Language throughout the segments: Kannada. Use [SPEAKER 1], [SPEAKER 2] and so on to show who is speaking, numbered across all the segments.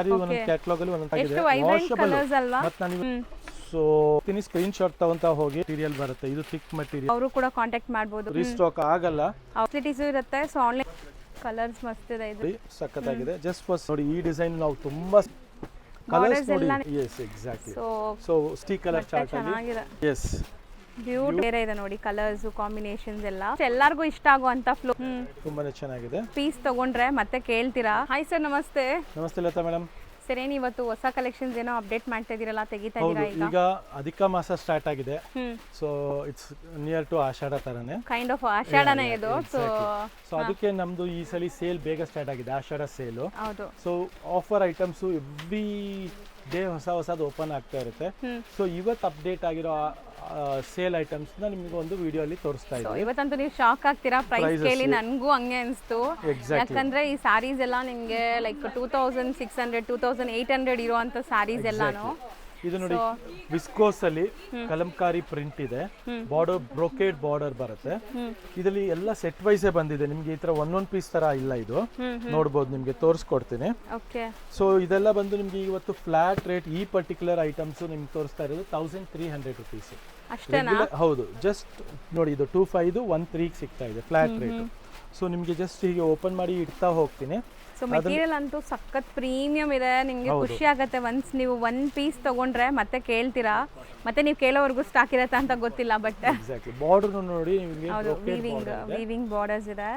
[SPEAKER 1] ಒಂದೊಂದು ಕ್ಯಾಟಲಾಗ್ ಅಲ್ಲಿ ಒಂದೊಂದಾಗಿದೆ ವಾಷಬಲ್ ಮತ್ತೆ ನಾನು ಸೊ ತಿನಿ ಸ್ಕ್ರೀನ್ ಶಾಟ್ ತಗೊಂತ ಹೋಗಿ ಮೆಟೀರಿಯಲ್ ಬರುತ್ತೆ ಇದು ಥಿಕ್ ಮೆಟೀರಿಯಲ್
[SPEAKER 2] ಅವರು ಕೂಡ ಕಾಂಟ್ಯಾಕ್ಟ್ ಮಾಡಬಹುದು
[SPEAKER 1] ರೀಸ್ಟಾಕ್ ಆಗಲ್ಲ
[SPEAKER 2] ಫೆಸಿಲಿಟೀಸ್ ಇರುತ್ತೆ ಸೊ ಆನ್ಲೈನ್ ಕಲರ್ಸ್ ಮಸ್ತ್ ಇದೆ ಇದು
[SPEAKER 1] ಸಕ್ಕತ್ತಾಗಿದೆ ಜಸ್ಟ್ ಫಸ್ಟ್ ನೋಡಿ ಈ ಡಿಸೈನ್ ನಾವು ತುಂಬಾ ಕಲರ್ಸ್ ನೋಡಿ S exactly so stick colour chart ಅಲ್ಲಿ ಎಸ್
[SPEAKER 2] ಬ್ಯೂಟಿ ಬೇರೆ ಇದೆ ನೋಡಿ ಕಲರ್ಸ್ ಕಾಂಬಿನೇಷನ್ಸ್ ಎಲ್ಲರಿಗೂ ಇಷ್ಟ ಆಗುವಂತ ಫ್ಲೋ
[SPEAKER 1] ತುಂಬಾನೇ ಚೆನ್ನಾಗಿದೆ
[SPEAKER 2] ಪೀಸ್ ತಗೊಂಡ್ರೆ ಮತ್ತೆ ಕೇಳ್ತೀರಾ ಹಾಯ್ ಸರ್ ನಮಸ್ತೆ
[SPEAKER 1] ನಮಸ್ತೆ ಲತಾ ಮೇಡಮ್
[SPEAKER 2] ಸರ್ ಏನು ಇವತ್ತು ಹೊಸ ಕಲೆಕ್ಷನ್ಸ್ ಏನೋ ಅಪ್ಡೇಟ್ ಮಾಡ್ತಾ ಇದೀರಲ್ಲ ತೆಗಿತಾ ಇದೀರಾ
[SPEAKER 1] ಈಗ ಅಧಿಕ ಮಾಸ ಸ್ಟಾರ್ಟ್ ಆಗಿದೆ ಸೊ ಇಟ್ಸ್ ನಿಯರ್ ಟು ಆಷಾಢ ತರನೇ
[SPEAKER 2] ಕೈಂಡ್ ಆಫ್ ಆಷಾಢನೇ ಇದು
[SPEAKER 1] ಸೊ ಅದಕ್ಕೆ ನಮ್ದು ಈ ಸಲ ಸೇಲ್ ಬೇಗ ಸ್ಟಾರ್ಟ್ ಆಗಿದೆ ಆಷಾಢ ಸೇಲ್
[SPEAKER 2] ಹೌದು
[SPEAKER 1] so offer items every day ಹೊಸದು ಓಪನ್ ಆಗ್ತಾ ಇರುತ್ತೆ ಸೊ ಇವತ್ತು ಅಪ್ಡೇಟ್ ಆಗಿರೋ ಸೇಲ್ ಐಟಮ್ಸ್ ನ ನಿಮಗೆ ಒಂದು ವಿಡಿಯೋ ಅಲ್ಲಿ ತೋರಿಸ್ತಾ ಇದ್ದೀವಿ
[SPEAKER 2] ಇವತ್ತಂತೂ ನೀವು ಶಾಕ್ ಆಗ್ತೀರಾ ಪ್ರೈಸ್ ಕೇಳಿ ನನಗೂ ಹಂಗೆ ಅನಿಸ್ತು ಯಾಕಂದ್ರೆ ಈ ಸಾರೀಸ್ ಎಲ್ಲ ನಿಮಗೆ ಲೈಕ್ 2600 2800 ಇರುವಂತ ಸಾರೀಸ್ ಎಲ್ಲಾನು
[SPEAKER 1] ಇದು ನೋಡಿ ವಿಸ್ಕೋಸ್ ಅಲ್ಲಿ ಕಲಂಕಾರಿ ಪ್ರಿಂಟ್ ಇದೆ ಬಾರ್ಡರ್ ಬ್ರೊಕೇಡ್ ಬಾರ್ಡರ್ ಬರುತ್ತೆ ಇದರಲ್ಲಿ ಎಲ್ಲ ಸೆಟ್ ವೈಸ್ ಬಂದಿದೆ ನಿಮ್ಗೆ ಈ ತರ ಒಂದೊಂದು ಪೀಸ್ ತರ ಇಲ್ಲ ಇದು ನೋಡಬಹುದು ನಿಮ್ಗೆ ತೋರಿಸ್ಕೊಡ್ತೀನಿ ಸೊ ಇದೆಲ್ಲ ಬಂದು ನಿಮ್ಗೆ ಇವತ್ತು ಫ್ಲಾಟ್ ರೇಟ್ ಈ ಪರ್ಟಿಕ್ಯುಲರ್ ಐಟಮ್ಸ್ ನಿಮ್ಗೆ ತೋರಿಸ್ತಾ ಇರೋದು 1300 ರುಪೀಸ್ ಹೌದು ಜಸ್ಟ್ ನೋಡಿ ಇದು 25 13 ಸಿಗ್ತಾ ಇದೆ ಫ್ಲಾಟ್ ರೇಟ್ ಸೊ ನಿಮ್ಗೆ ಜಸ್ಟ್ ಹೀಗೆ ಓಪನ್ ಮಾಡಿ ಇಡ್ತಾ ಹೋಗ್ತೀನಿ
[SPEAKER 2] ಸೊ ಮೆಟೀರಿಯಲ್ ಅಂತೂ ಸಖತ್ ಪ್ರೀಮಿಯಂ ಇದೆ ನಿಮಗೆ ಖುಷಿ ಆಗುತ್ತೆ ಒನ್ಸ್ ನೀವು ಒನ್ ಪೀಸ್ ತಗೊಂಡ್ರೆ ಮತ್ತೆ ಕೇಳ್ತೀರಾ ಮತ್ತೆ ನೀವು ಕೇಳೋವರೆಗೂ ಸ್ಟಾಕ್ ಇರುತ್ತೆ ಅಂತ ಗೊತ್ತಿಲ್ಲ ಬಟ್
[SPEAKER 1] ಬಾರ್ಡರ್ ನೋಡಿ
[SPEAKER 2] ವೀವಿಂಗ್ ಬಾರ್ಡರ್ಸ್ ಇದೆ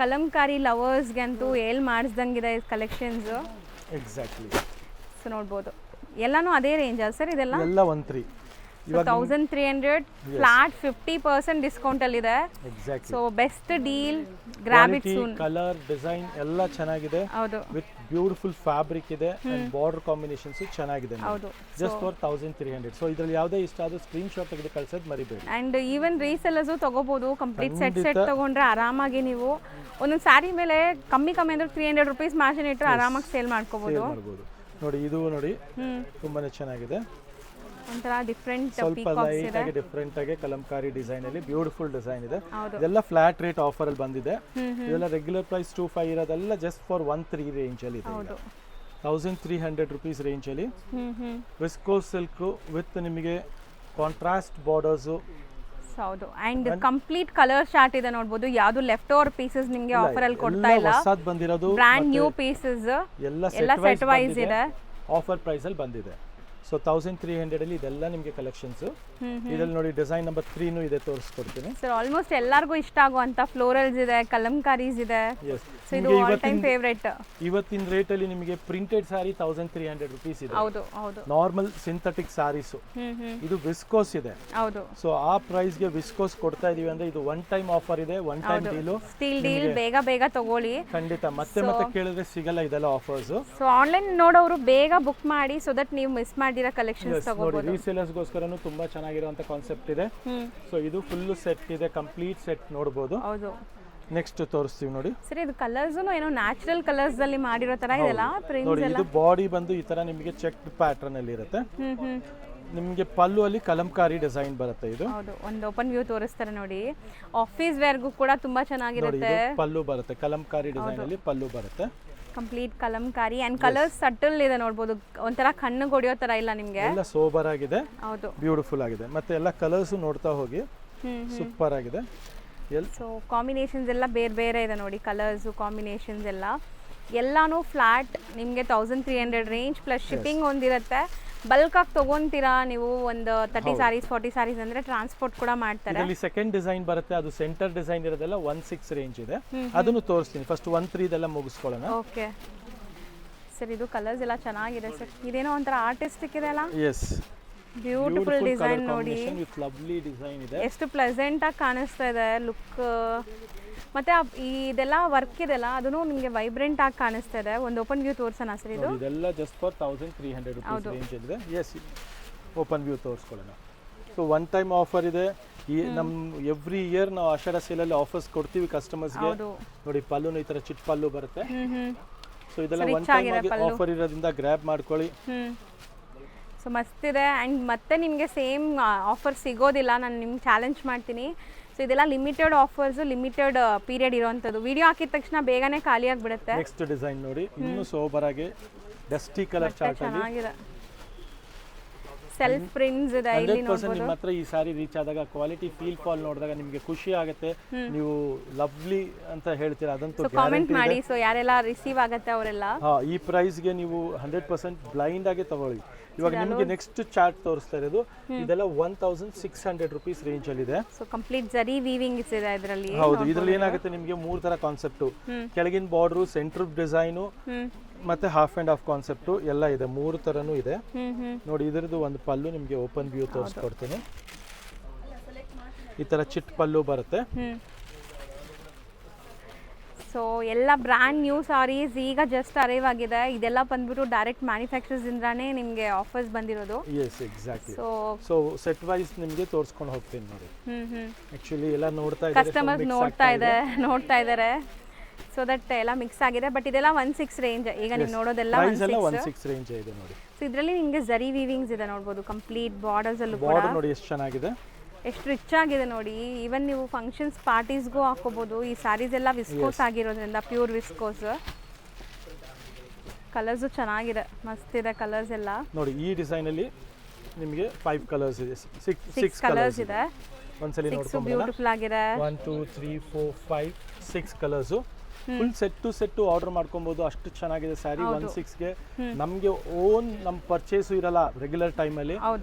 [SPEAKER 2] ಕಲಂಕಾರಿ ಲವರ್ಸ್ಗೆ ಅಂತೂ ಮಾಡಿಸ್ದಂಗಿದೆ ಕಲೆಕ್ಷನ್ಸ್
[SPEAKER 1] ಎಕ್ಸಾಕ್ಟ್ಲಿ
[SPEAKER 2] ಸೊ ನೋಡ್ಬೋದು ಎಲ್ಲಾನು ಅದೇ ರೇಂಜ್ ಸರ್ ಇದೆಲ್ಲ
[SPEAKER 1] ಎಲ್ಲ 13
[SPEAKER 2] 1300 ಫ್ಲಾಟ್ 50% ಡಿಸ್ಕೌಂಟ್ ಅಲ್ಲಿ ಇದೆ so best deal grab it soon
[SPEAKER 1] colour design ಎಲ್ಲ ಚೆನ್ನಾಗಿದೆ
[SPEAKER 2] ಹೌದು
[SPEAKER 1] ವಿತ್ ಬ್ಯೂಟಿಫುಲ್ ಫ್ಯಾಬ್ರಿಕ್ ಇದೆ ಅಂಡ್ ಬಾರ್ಡರ್ ಕಾಂಬಿನೇಷನ್ಸ್ ಚೆನ್ನಾಗಿದೆ
[SPEAKER 2] ಹೌದು
[SPEAKER 1] ಜಸ್ಟ್ ಫಾರ್ 1300 ಸೊ ಇದರಲ್ಲಿ ಯಾವುದೇ ಇಷ್ಟ ಆದ್ರೂ ಸ್ಕ್ರೀನ್ ಶಾಟ್ ತೆಗೆದು ಕಳಿಸೋದು ಮರಿಬೇಡಿ
[SPEAKER 2] ಅಂಡ್ ಈವನ್ ರೀಸೆಲ್ಲರ್ಸ್ ತಗೋಬಹುದು ಕಂಪ್ಲೀಟ್ ಸೆಟ್ ತಗೊಂಡ್ರೆ ಆರಾಮಾಗಿ ನೀವು ಒಂದೊಂದು ಸ್ಯಾರಿ ಮೇಲೆ ಕಮ್ಮಿ ಅಂದ್ರೆ 300 ರುಪೀಸ್ ಮಾರ್ಜಿನ್ ಇಟ್ಟರೆ ಆರಾಮಾಗಿ ಸೇಲ್ ಮಾಡ್ಕೋಬಹುದು
[SPEAKER 1] ನೋಡಿ ಇದು ನೋಡಿ ತುಂಬಾನೇ ಚೆನ್ನಾಗಿದೆ
[SPEAKER 2] ಒಂಥರ ಡಿಫರೆಂಟ್
[SPEAKER 1] ಸ್ವಲ್ಪ ಲೈಟ್ ಆಗಿ ಡಿಫರೆಂಟ್ ಆಗಿ ಕಲಂಕಾರಿ ಡಿಸೈನ್ ಅಲ್ಲಿ ಬ್ಯೂಟಿಫುಲ್ ಡಿಸೈನ್ ಇದೆ ಇದೆಲ್ಲ ಫ್ಲಾಟ್ ರೇಟ್ ಆಫರ್ ಅಲ್ಲಿ ಬಂದಿದೆ ಇದೆಲ್ಲ ರೆಗ್ಯುಲರ್ ಪ್ರೈಸ್ 25 ಇರೋದೆಲ್ಲ ಜಸ್ಟ್ ಫಾರ್ 13 ರೇಂಜ್ ಅಲ್ಲಿ ಇದೆ 1300 ರುಪೀಸ್ ರೇಂಜ್ ಅಲ್ಲಿ ವಿಸ್ಕೋಸ್ ಸಿಲ್ಕ್ ವಿತ್ ನಿಮಗೆ ಕಾಂಟ್ರಾಸ್ಟ್ ಬಾರ್ಡರ್ಸ್
[SPEAKER 2] ಹೌದು ಅಂಡ್ ಕಂಪ್ಲೀಟ್ ಕಲರ್ ಚಾರ್ಟ್ ಇದೆ ನೋಡಬಹುದು ಯಾವುದು ಲೆಫ್ಟ್ ಓವರ್ ಪೀಸಸ್ ನಿಮಗೆ ಆಫರ್ ಅಲ್ಲಿ ಕೊಡ್ತಾ ಇಲ್ಲ
[SPEAKER 1] ಹೊಸದು ಬಂದಿರೋದು
[SPEAKER 2] ಬ್ರಾಂಡ್ ನ್ಯೂ ಪೀಸಸ್ ಎಲ್ಲ ಸೆಟ್ ವೈಸ್ ಇದೆ
[SPEAKER 1] ಆಫರ್ ಪ್ರೈಸ್ ಅಲ್ಲಿ ಬಂದಿದೆ ಸೊ 1300 ಅಲ್ಲಿ ಇದೆಲ್ಲ ನಿಮಗೆ ಕಲೆಕ್ಷನ್ಸ್ ಇದರಲ್ಲಿ ನೋಡಿ ಡಿಸೈನ್ ನಂಬರ್ 3 ನು ಇದೆ ತೋರಿಸ್ಕೊಡ್ತೀನಿ
[SPEAKER 2] ಸರ್ ಆಲ್ಮೋಸ್ಟ್ ಎಲ್ಲರಿಗೂ ಇಷ್ಟ ಆಗುವಂತ ಫ್ಲೋರಲ್ಸ್ ಇದೆ ಕಲಂಕಾರೀಸ್ ಇದೆ ಸೊ ಇದು ಆಲ್ ಟೈಮ್ ಫೇವರೇಟ್
[SPEAKER 1] ಇವತ್ತಿನ ರೇಟ್ ಅಲ್ಲಿ ನಿಮಗೆ ಪ್ರಿಂಟೆಡ್ ಸಾರಿ 1300 ರುಪೀಸ್ ಇದೆ
[SPEAKER 2] ಹೌದು ಹೌದು
[SPEAKER 1] ನಾರ್ಮಲ್ ಸಿಂಥೆಟಿಕ್ ಸಾರೀಸ್ ಇದು ವಿಸ್ಕೋಸ್ ಇದೆ
[SPEAKER 2] ಹೌದು
[SPEAKER 1] ಸೊ ಆ ಪ್ರೈಸ್ ಗೆ ವಿಸ್ಕೋಸ್ ಕೊಡ್ತಾ ಇದೀವಿ ಅಂದ್ರೆ ಇದು ಒನ್ ಟೈಮ್ ಆಫರ್ ಇದೆ one time deal
[SPEAKER 2] steel deal ಬೇಗ ತಗೊಳ್ಳಿ
[SPEAKER 1] ಖಂಡಿತ ಮತ್ತೆ ಕೇಳಿದ್ರೆ ಸಿಗಲ್ಲ ಇದೆಲ್ಲ ಆಫರ್ಸ್
[SPEAKER 2] ಸೊ ಆನ್ಲೈನ್ ನೋಡೋರು ಬೇಗ ಬುಕ್ ಮಾಡಿ ಸೊ ದಟ್ ನೀವು ಮಿಸ್ ಮಾಡಿರೋ ಕಲೆಕ್ಷನ್ಸ್ ತಗೋಬಹುದು
[SPEAKER 1] ನೋಡಿ ರೀಸೇಲರ್ಸ್ ಗೋಸ್ಕರನು ತುಂಬಾ ಚೆನ್ನಾಗಿರುವಂತ ಕಾನ್ಸೆಪ್ಟ್ ಇದೆ ಸೊ ಇದು ಫುಲ್ ಸೆಟ್ ಇದೆ ಕಂಪ್ಲೀಟ್ ಸೆಟ್ ನೋಡಬಹುದು
[SPEAKER 2] ಹೌದು
[SPEAKER 1] ನೆಕ್ಸ್ಟ್ ತೋರಿಸ್ತೀವಿ ನೋಡಿ
[SPEAKER 2] ಸರ್ ಇದು ಕಲರ್ಸ್ ಏನೋ ನ್ಯಾಚುರಲ್ ಕಲರ್ಸ್ ಅಲ್ಲಿ ಮಾಡಿರೋ ತರ ಇದೆಲ್ಲ
[SPEAKER 1] ನೋಡಿ ಇದು ಬಾಡಿ ಬಂದು ಈ ತರ ನಿಮಗೆ ಚೆಕ್ ಪ್ಯಾಟರ್ನ್ ಅಲ್ಲಿ ಇರುತ್ತೆ ನಿಮಗೆ ಪಲ್ಲು ಅಲ್ಲಿ ಕಲಂಕಾರಿ ಡಿಸೈನ್ ಬರುತ್ತೆ ಇದು
[SPEAKER 2] ಹೌದು ಒಂದು ಓಪನ್ ವ್ಯೂ ತೋರಿಸ್ತಾರೆ ನೋಡಿ ಆಫೀಸ್ ವೇರ್ ಗೂ ಕೂಡ ತುಂಬಾ ಚೆನ್ನಾಗಿರುತ್ತೆ
[SPEAKER 1] ಪಲ್ಲು ಬರುತ್ತೆ ಕಲಂಕಾರಿ ಡಿಸೈನ್ ಅಲ್ಲಿ ಪಲ್ಲು ಬರುತ್ತೆ
[SPEAKER 2] complete Kalamkari and colours subtle ಇದೆ ನೋಡಬಹುದು ಒಂತರ ಕಣ್ಣು ಹೊಡೆಯೋ ತರ ಇಲ್ಲ ನಿಮಗೆ
[SPEAKER 1] ಎಲ್ಲ ಸೋಬರ್ ಆಗಿದೆ
[SPEAKER 2] ಹೌದು
[SPEAKER 1] ಬ್ಯೂಟಿಫುಲ್ ಆಗಿದೆ ಮತ್ತೆ ಎಲ್ಲ ಕಲರ್ಸ್ ನೋಡ್ತಾ ಹೋಗಿ ಸೂಪರ್ ಆಗಿದೆ
[SPEAKER 2] ಸೊ ಕಾಂಬಿನೇಷನ್ಸ್ ಎಲ್ಲ ಬೇರೆ ಇದೆ ನೋಡಿ ಕಲರ್ಸ್ ಕಾಂಬಿನೇಷನ್ಸ್ ಎಲ್ಲಾನು ಫ್ಲಾಟ್ ನಿಮಗೆ 1300 ರೇಂಜ್ ಪ್ಲಸ್ ಶಿಪ್ಪಿಂಗ್ ಒಂದಿರುತ್ತೆ ಬಲ್ಕ್ ಆಗಿ ತಗೊಂತೀರಾ ನೀವು ಒಂದು 30 ಸಾರೀಸ್ 40 ಸಾರೀಸ್ ಅಂದ್ರೆ ಟ್ರಾನ್ಸ್ಪೋರ್ಟ್ ಕೂಡ ಮಾಡ್ತಾರೆ
[SPEAKER 1] ಇದರಲ್ಲಿ ಸೆಕೆಂಡ್ ಡಿಸೈನ್ ಬರುತ್ತೆ ಅದು ಸೆಂಟರ್ ಡಿಸೈನ್ ಇರೋದೆಲ್ಲ 16 ರೇಂಜ್ ಇದೆ ಅದನ್ನು ತೋರಿಸ್ತೀನಿ ಫಸ್ಟ್ 13 ಇದೆಲ್ಲ ಮುಗಿಸ್ಕೊಳ್ಳೋಣ
[SPEAKER 2] ಓಕೆ ಸರ್ ಇದು ಕಲರ್ಸ್ ಎಲ್ಲ ಚೆನ್ನಾಗಿದೆ ಸರ್ ಇದೇನೋ ಒಂಥರ ಆರ್ಟಿಸ್ಟಿಕ್ ಇದೆ ಅಲ್ಲ
[SPEAKER 1] ಎಸ್
[SPEAKER 2] ಬ್ಯೂಟಿಫುಲ್ ಡಿಸೈನ್ ನೋಡಿ
[SPEAKER 1] ವಿತ್ ಲವ್ಲಿ ಡಿಸೈನ್ ಇದೆ
[SPEAKER 2] ಎಷ್ಟು ಪ್ಲೆಸೆಂಟ್ ಆಗಿ ಕಾಣಿಸ್ತಾ ಇದೆ ಲುಕ್ ಮತ್ತೆ ಇದೆಲ್ಲ ವರ್ಕ್ ಇದೆಲ್ಲ ಅದನ್ನು ನಿಮಗೆ ವೈಬ್ರೆಂಟ್ ಆಗಿ ಕಾಣಿಸ್ತಾ ಇದೆ ಒಂದು ಓಪನ್ ವ್ಯೂ ತೋರಿಸೋಣ ಸರ್ ಇದು
[SPEAKER 1] ಇದೆಲ್ಲ ಜಸ್ಟ್ ಫಾರ್ 1300 ರೂಪೀಸ್ ರೇಂಜ್ ಇದೆ ಎಸ್ ಓಪನ್ ವ್ಯೂ ತೋರಿಸ್ಕೊಳ್ಳೋಣ ಸೊ ಒನ್ ಟೈಮ್ ಆಫರ್ ಇದೆ ಈ ನಮ್ಮ ಎವ್ರಿ ಇಯರ್ ನಾವು ಆಷಾಢ ಸೇಲ್ ಅಲ್ಲಿ ಆಫರ್ಸ್ ಕೊಡ್ತೀವಿ ಕಸ್ಟಮರ್ಸ್ಗೆ ನೋಡಿ ಪಲ್ಲುನು ಈ ತರ ಚಿಟ್ ಪಲ್ಲು ಬರುತ್ತೆ ಸೊ ಇದೆಲ್ಲ ಒನ್ ಟೈಮ್ ಆಫರ್ ಇರೋದ್ರಿಂದ ಗ್ರ್ಯಾಬ್ ಮಾಡ್ಕೊಳ್ಳಿ
[SPEAKER 2] ಸೊ ಮಸ್ತ್ ಇದೆ ಆ್ಯಂಡ್ ಮತ್ತೆ ನಿಮಗೆ ಸೇಮ್ ಆಫರ್ ಸಿಗೋದಿಲ್ಲ ನಾನು ನಿಮ್ಗೆ ಚಾಲೆಂಜ್ ಮಾಡ್ತೀನಿ ಸೊ ಇದೆಲ್ಲ ಲಿಮಿಟೆಡ್ ಆಫರ್ಸ್ ಲಿಮಿಟೆಡ್ ಪೀರಿಯಡ್ ಇರೋವಂಥದ್ದು ವಿಡಿಯೋ ಹಾಕಿದ ತಕ್ಷಣ ಬೇಗನೆ ಖಾಲಿ ಆಗಿಬಿಡುತ್ತೆ
[SPEAKER 1] ನೆಕ್ಸ್ಟ್ ಡಿಸೈನ್ ನೋಡಿ ಇನ್ನೂ ಸೋಬರ್ ಆಗಿ ಡಸ್ಟಿ ಕಲರ್ ಚಾರ್ಟ್ ಅಲ್ಲಿ
[SPEAKER 2] ಚೆನ್ನಾಗಿದೆ. ಸೆಲ್ಫ್ ಪ್ರಿಂಟ್ಸ್ ಇದೆ ಇಲ್ಲಿ
[SPEAKER 1] 100% ನಿಮ್ಮ ಹತ್ರ ಈ ಸಾರಿ ರೀಚ್ ಆದಾಗ ಕ್ವಾಲಿಟಿ ಫೀಲ್ ಫಾಲ್ ನೋಡಿದಾಗ ನಿಮಗೆ ಖುಷಿ ಆಗುತ್ತೆ. ನೀವು ಲವ್ಲಿ ಅಂತ ಹೇಳ್ತೀರಾ, ಅದಂತೂ
[SPEAKER 2] ಸೊ ಕಾಮೆಂಟ್ ಮಾಡಿ. ಸೊ ಯಾರೆಲ್ಲ ರಿಸೀವ್ ಆಗತ್ತೆ ಅವರೆಲ್ಲ
[SPEAKER 1] ಈ ಪ್ರೈಸ್ಗೆ ನೀವು 100% ಬ್ಲೈಂಡ್ ಆಗಿ ತಗೊಳ್ಳಿ. ಇವಾಗ ನಿಮಗೆ ನೆಕ್ಸ್ಟ್ ಚಾರ್ಟ್ ತೋರಿಸ್ತಾ ಇರೋದು ಇದೆಲ್ಲ 1600 ರುಪೀಸ್ ರೇಂಜ್ ಅಲ್ಲಿ ಇದೆ.
[SPEAKER 2] ಸೊ ಕಂಪ್ಲೀಟ್ ಜರಿ ವೀವಿಂಗ್ ಇದೆ ಇದರಲ್ಲಿ.
[SPEAKER 1] ಹೌದು, ಇದರಲ್ಲಿ ಏನಾಗುತ್ತೆ ನಿಮಗೆ 3 ತರ ಕಾನ್ಸೆಪ್ಟ್, ಕೆಳಗಿನ ಬಾರ್ಡರ್, ಸೆಂಟರ್ ಡಿಸೈನು ಮತ್ತೆ ಹಾಫ್ ಅಂಡ್ ಹಾಫ್ ಕಾನ್ಸೆಪ್ಟ್ ಎಲ್ಲ ಇದೆ. 3 ತರನೂ ಇದೆ ನೋಡಿ. ಇದರದ್ದು ಒಂದು ಪಲ್ಲು ನಿಮಗೆ ಓಪನ್ ವ್ಯೂ ತೋರಿಸ್ಕೊಡ್ತೀನಿ. ಈ ತರ ಚಿಟ್ ಪಲ್ಲು ಬರುತ್ತೆ.
[SPEAKER 2] ಸೊ ಎಲ್ಲ ಬ್ರ್ಯಾಂಡ್ ನ್ಯೂ ಸಾರೀಸ್ ಈಗ ಜಸ್ಟ್ ಅರೈವ್ ಆಗಿದೆ. ಇದೆಲ್ಲ ಬಂದ್ಬಿಟ್ಟು ಡೈರೆಕ್ಟ್ ಮ್ಯಾನುಫ್ಯಾಕ್ಚರ್ಸ್ ಇಂದಾನೇ ನಿಮಗೆ ಆಫರ್ಸ್ ಬಂದಿರೋದು.
[SPEAKER 1] Yes exactly. So set wise ನಿಮಗೆ ತೋರಿಸ್ಕೊಂಡು ಹೋಗ್ತೀನಿ ನೋಡಿ. ಆಕ್ಚುಲಿ ಎಲ್ಲ ನೋಡ್ತಾ ಇದ್ದಾರೆ,
[SPEAKER 2] ಕಸ್ಟಮರ್ಸ್ ನೋಡ್ತಾ ಇದ್ದಾರೆ. ಸೊ ದಟ್ ಎಲ್ಲ ಮಿಕ್ಸ್ ಆಗಿದೆ. ಬಟ್ ಇದೆಲ್ಲ 16 ರೇಂಜ್. ಈಗ ನೀವು ನೋಡೋದೆಲ್ಲ
[SPEAKER 1] 16 ರೇಂಜ್ ಇದೆ ನೋಡಿ.
[SPEAKER 2] ಸೊ ಇದರಲ್ಲಿ ನಿಮಗೆ ಜರಿ ವೀವಿಂಗ್ಸ್ ಇದೆ ನೋಡ್ಬೋದು. ಕಂಪ್ಲೀಟ್ ಬಾರ್ಡರ್ಸ್ ಅಲ್ಲೂ ಕೂಡ
[SPEAKER 1] ಬಾರ್ಡರ್ ನೋಡಿ ಎಷ್ಟು ಚೆನ್ನಾಗಿದೆ,
[SPEAKER 2] ಎಷ್ಟು ರಿಚ್ ಆಗಿದೆ ನೋಡಿ. ಈವನ್ ನೀವು ಫಂಕ್ಷನ್ಸ್ ಪಾರ್ಟೀಸ್ಗೂ ಹಾಕೋಬಹುದು. ಈ ಸ್ಯಾರೀಸ್ ಎಲ್ಲ ವಿಸ್ಕೋಸ್ ಆಗಿರೋದ್ರಿಂದ ಪ್ಯೂರ್ ವಿಸ್ಕೋಸ್. ಕಲರ್ಸು ಚೆನ್ನಾಗಿದೆ, ಮಸ್ತ್ ಇದೆ ಕಲರ್ಸ್ ಎಲ್ಲ
[SPEAKER 1] ನೋಡಿ. ಈ ಡಿಸೈನ್ ಅಲ್ಲಿ ನಿಮಗೆ 5 ಕಲರ್ಸ್ ಇದೆ, 6
[SPEAKER 2] ಕಲರ್ಸ್ ಇದೆ.
[SPEAKER 1] ಒಂದ್ಸಲಿ ನೋಡ್ಕೊಂಡು
[SPEAKER 2] ಬ್ಯೂಟಿಫುಲ್ ಆಗಿದೆ.
[SPEAKER 1] 1 2 3 4 5 6 colours. Full set to set order ಮಾಡ್ಕೊಬಹುದು. ಅಷ್ಟು ಚೆನ್ನಾಗಿದೆ ಸ್ಯಾರಿ. 16ಗೆ ನಮಗೆ ಓನ್ ನಮ್ಮ ಪರ್ಚೇಸು ಇರಲ್ಲ ರೆಗ್ಯುಲರ್ ಟೈಮಲ್ಲಿ.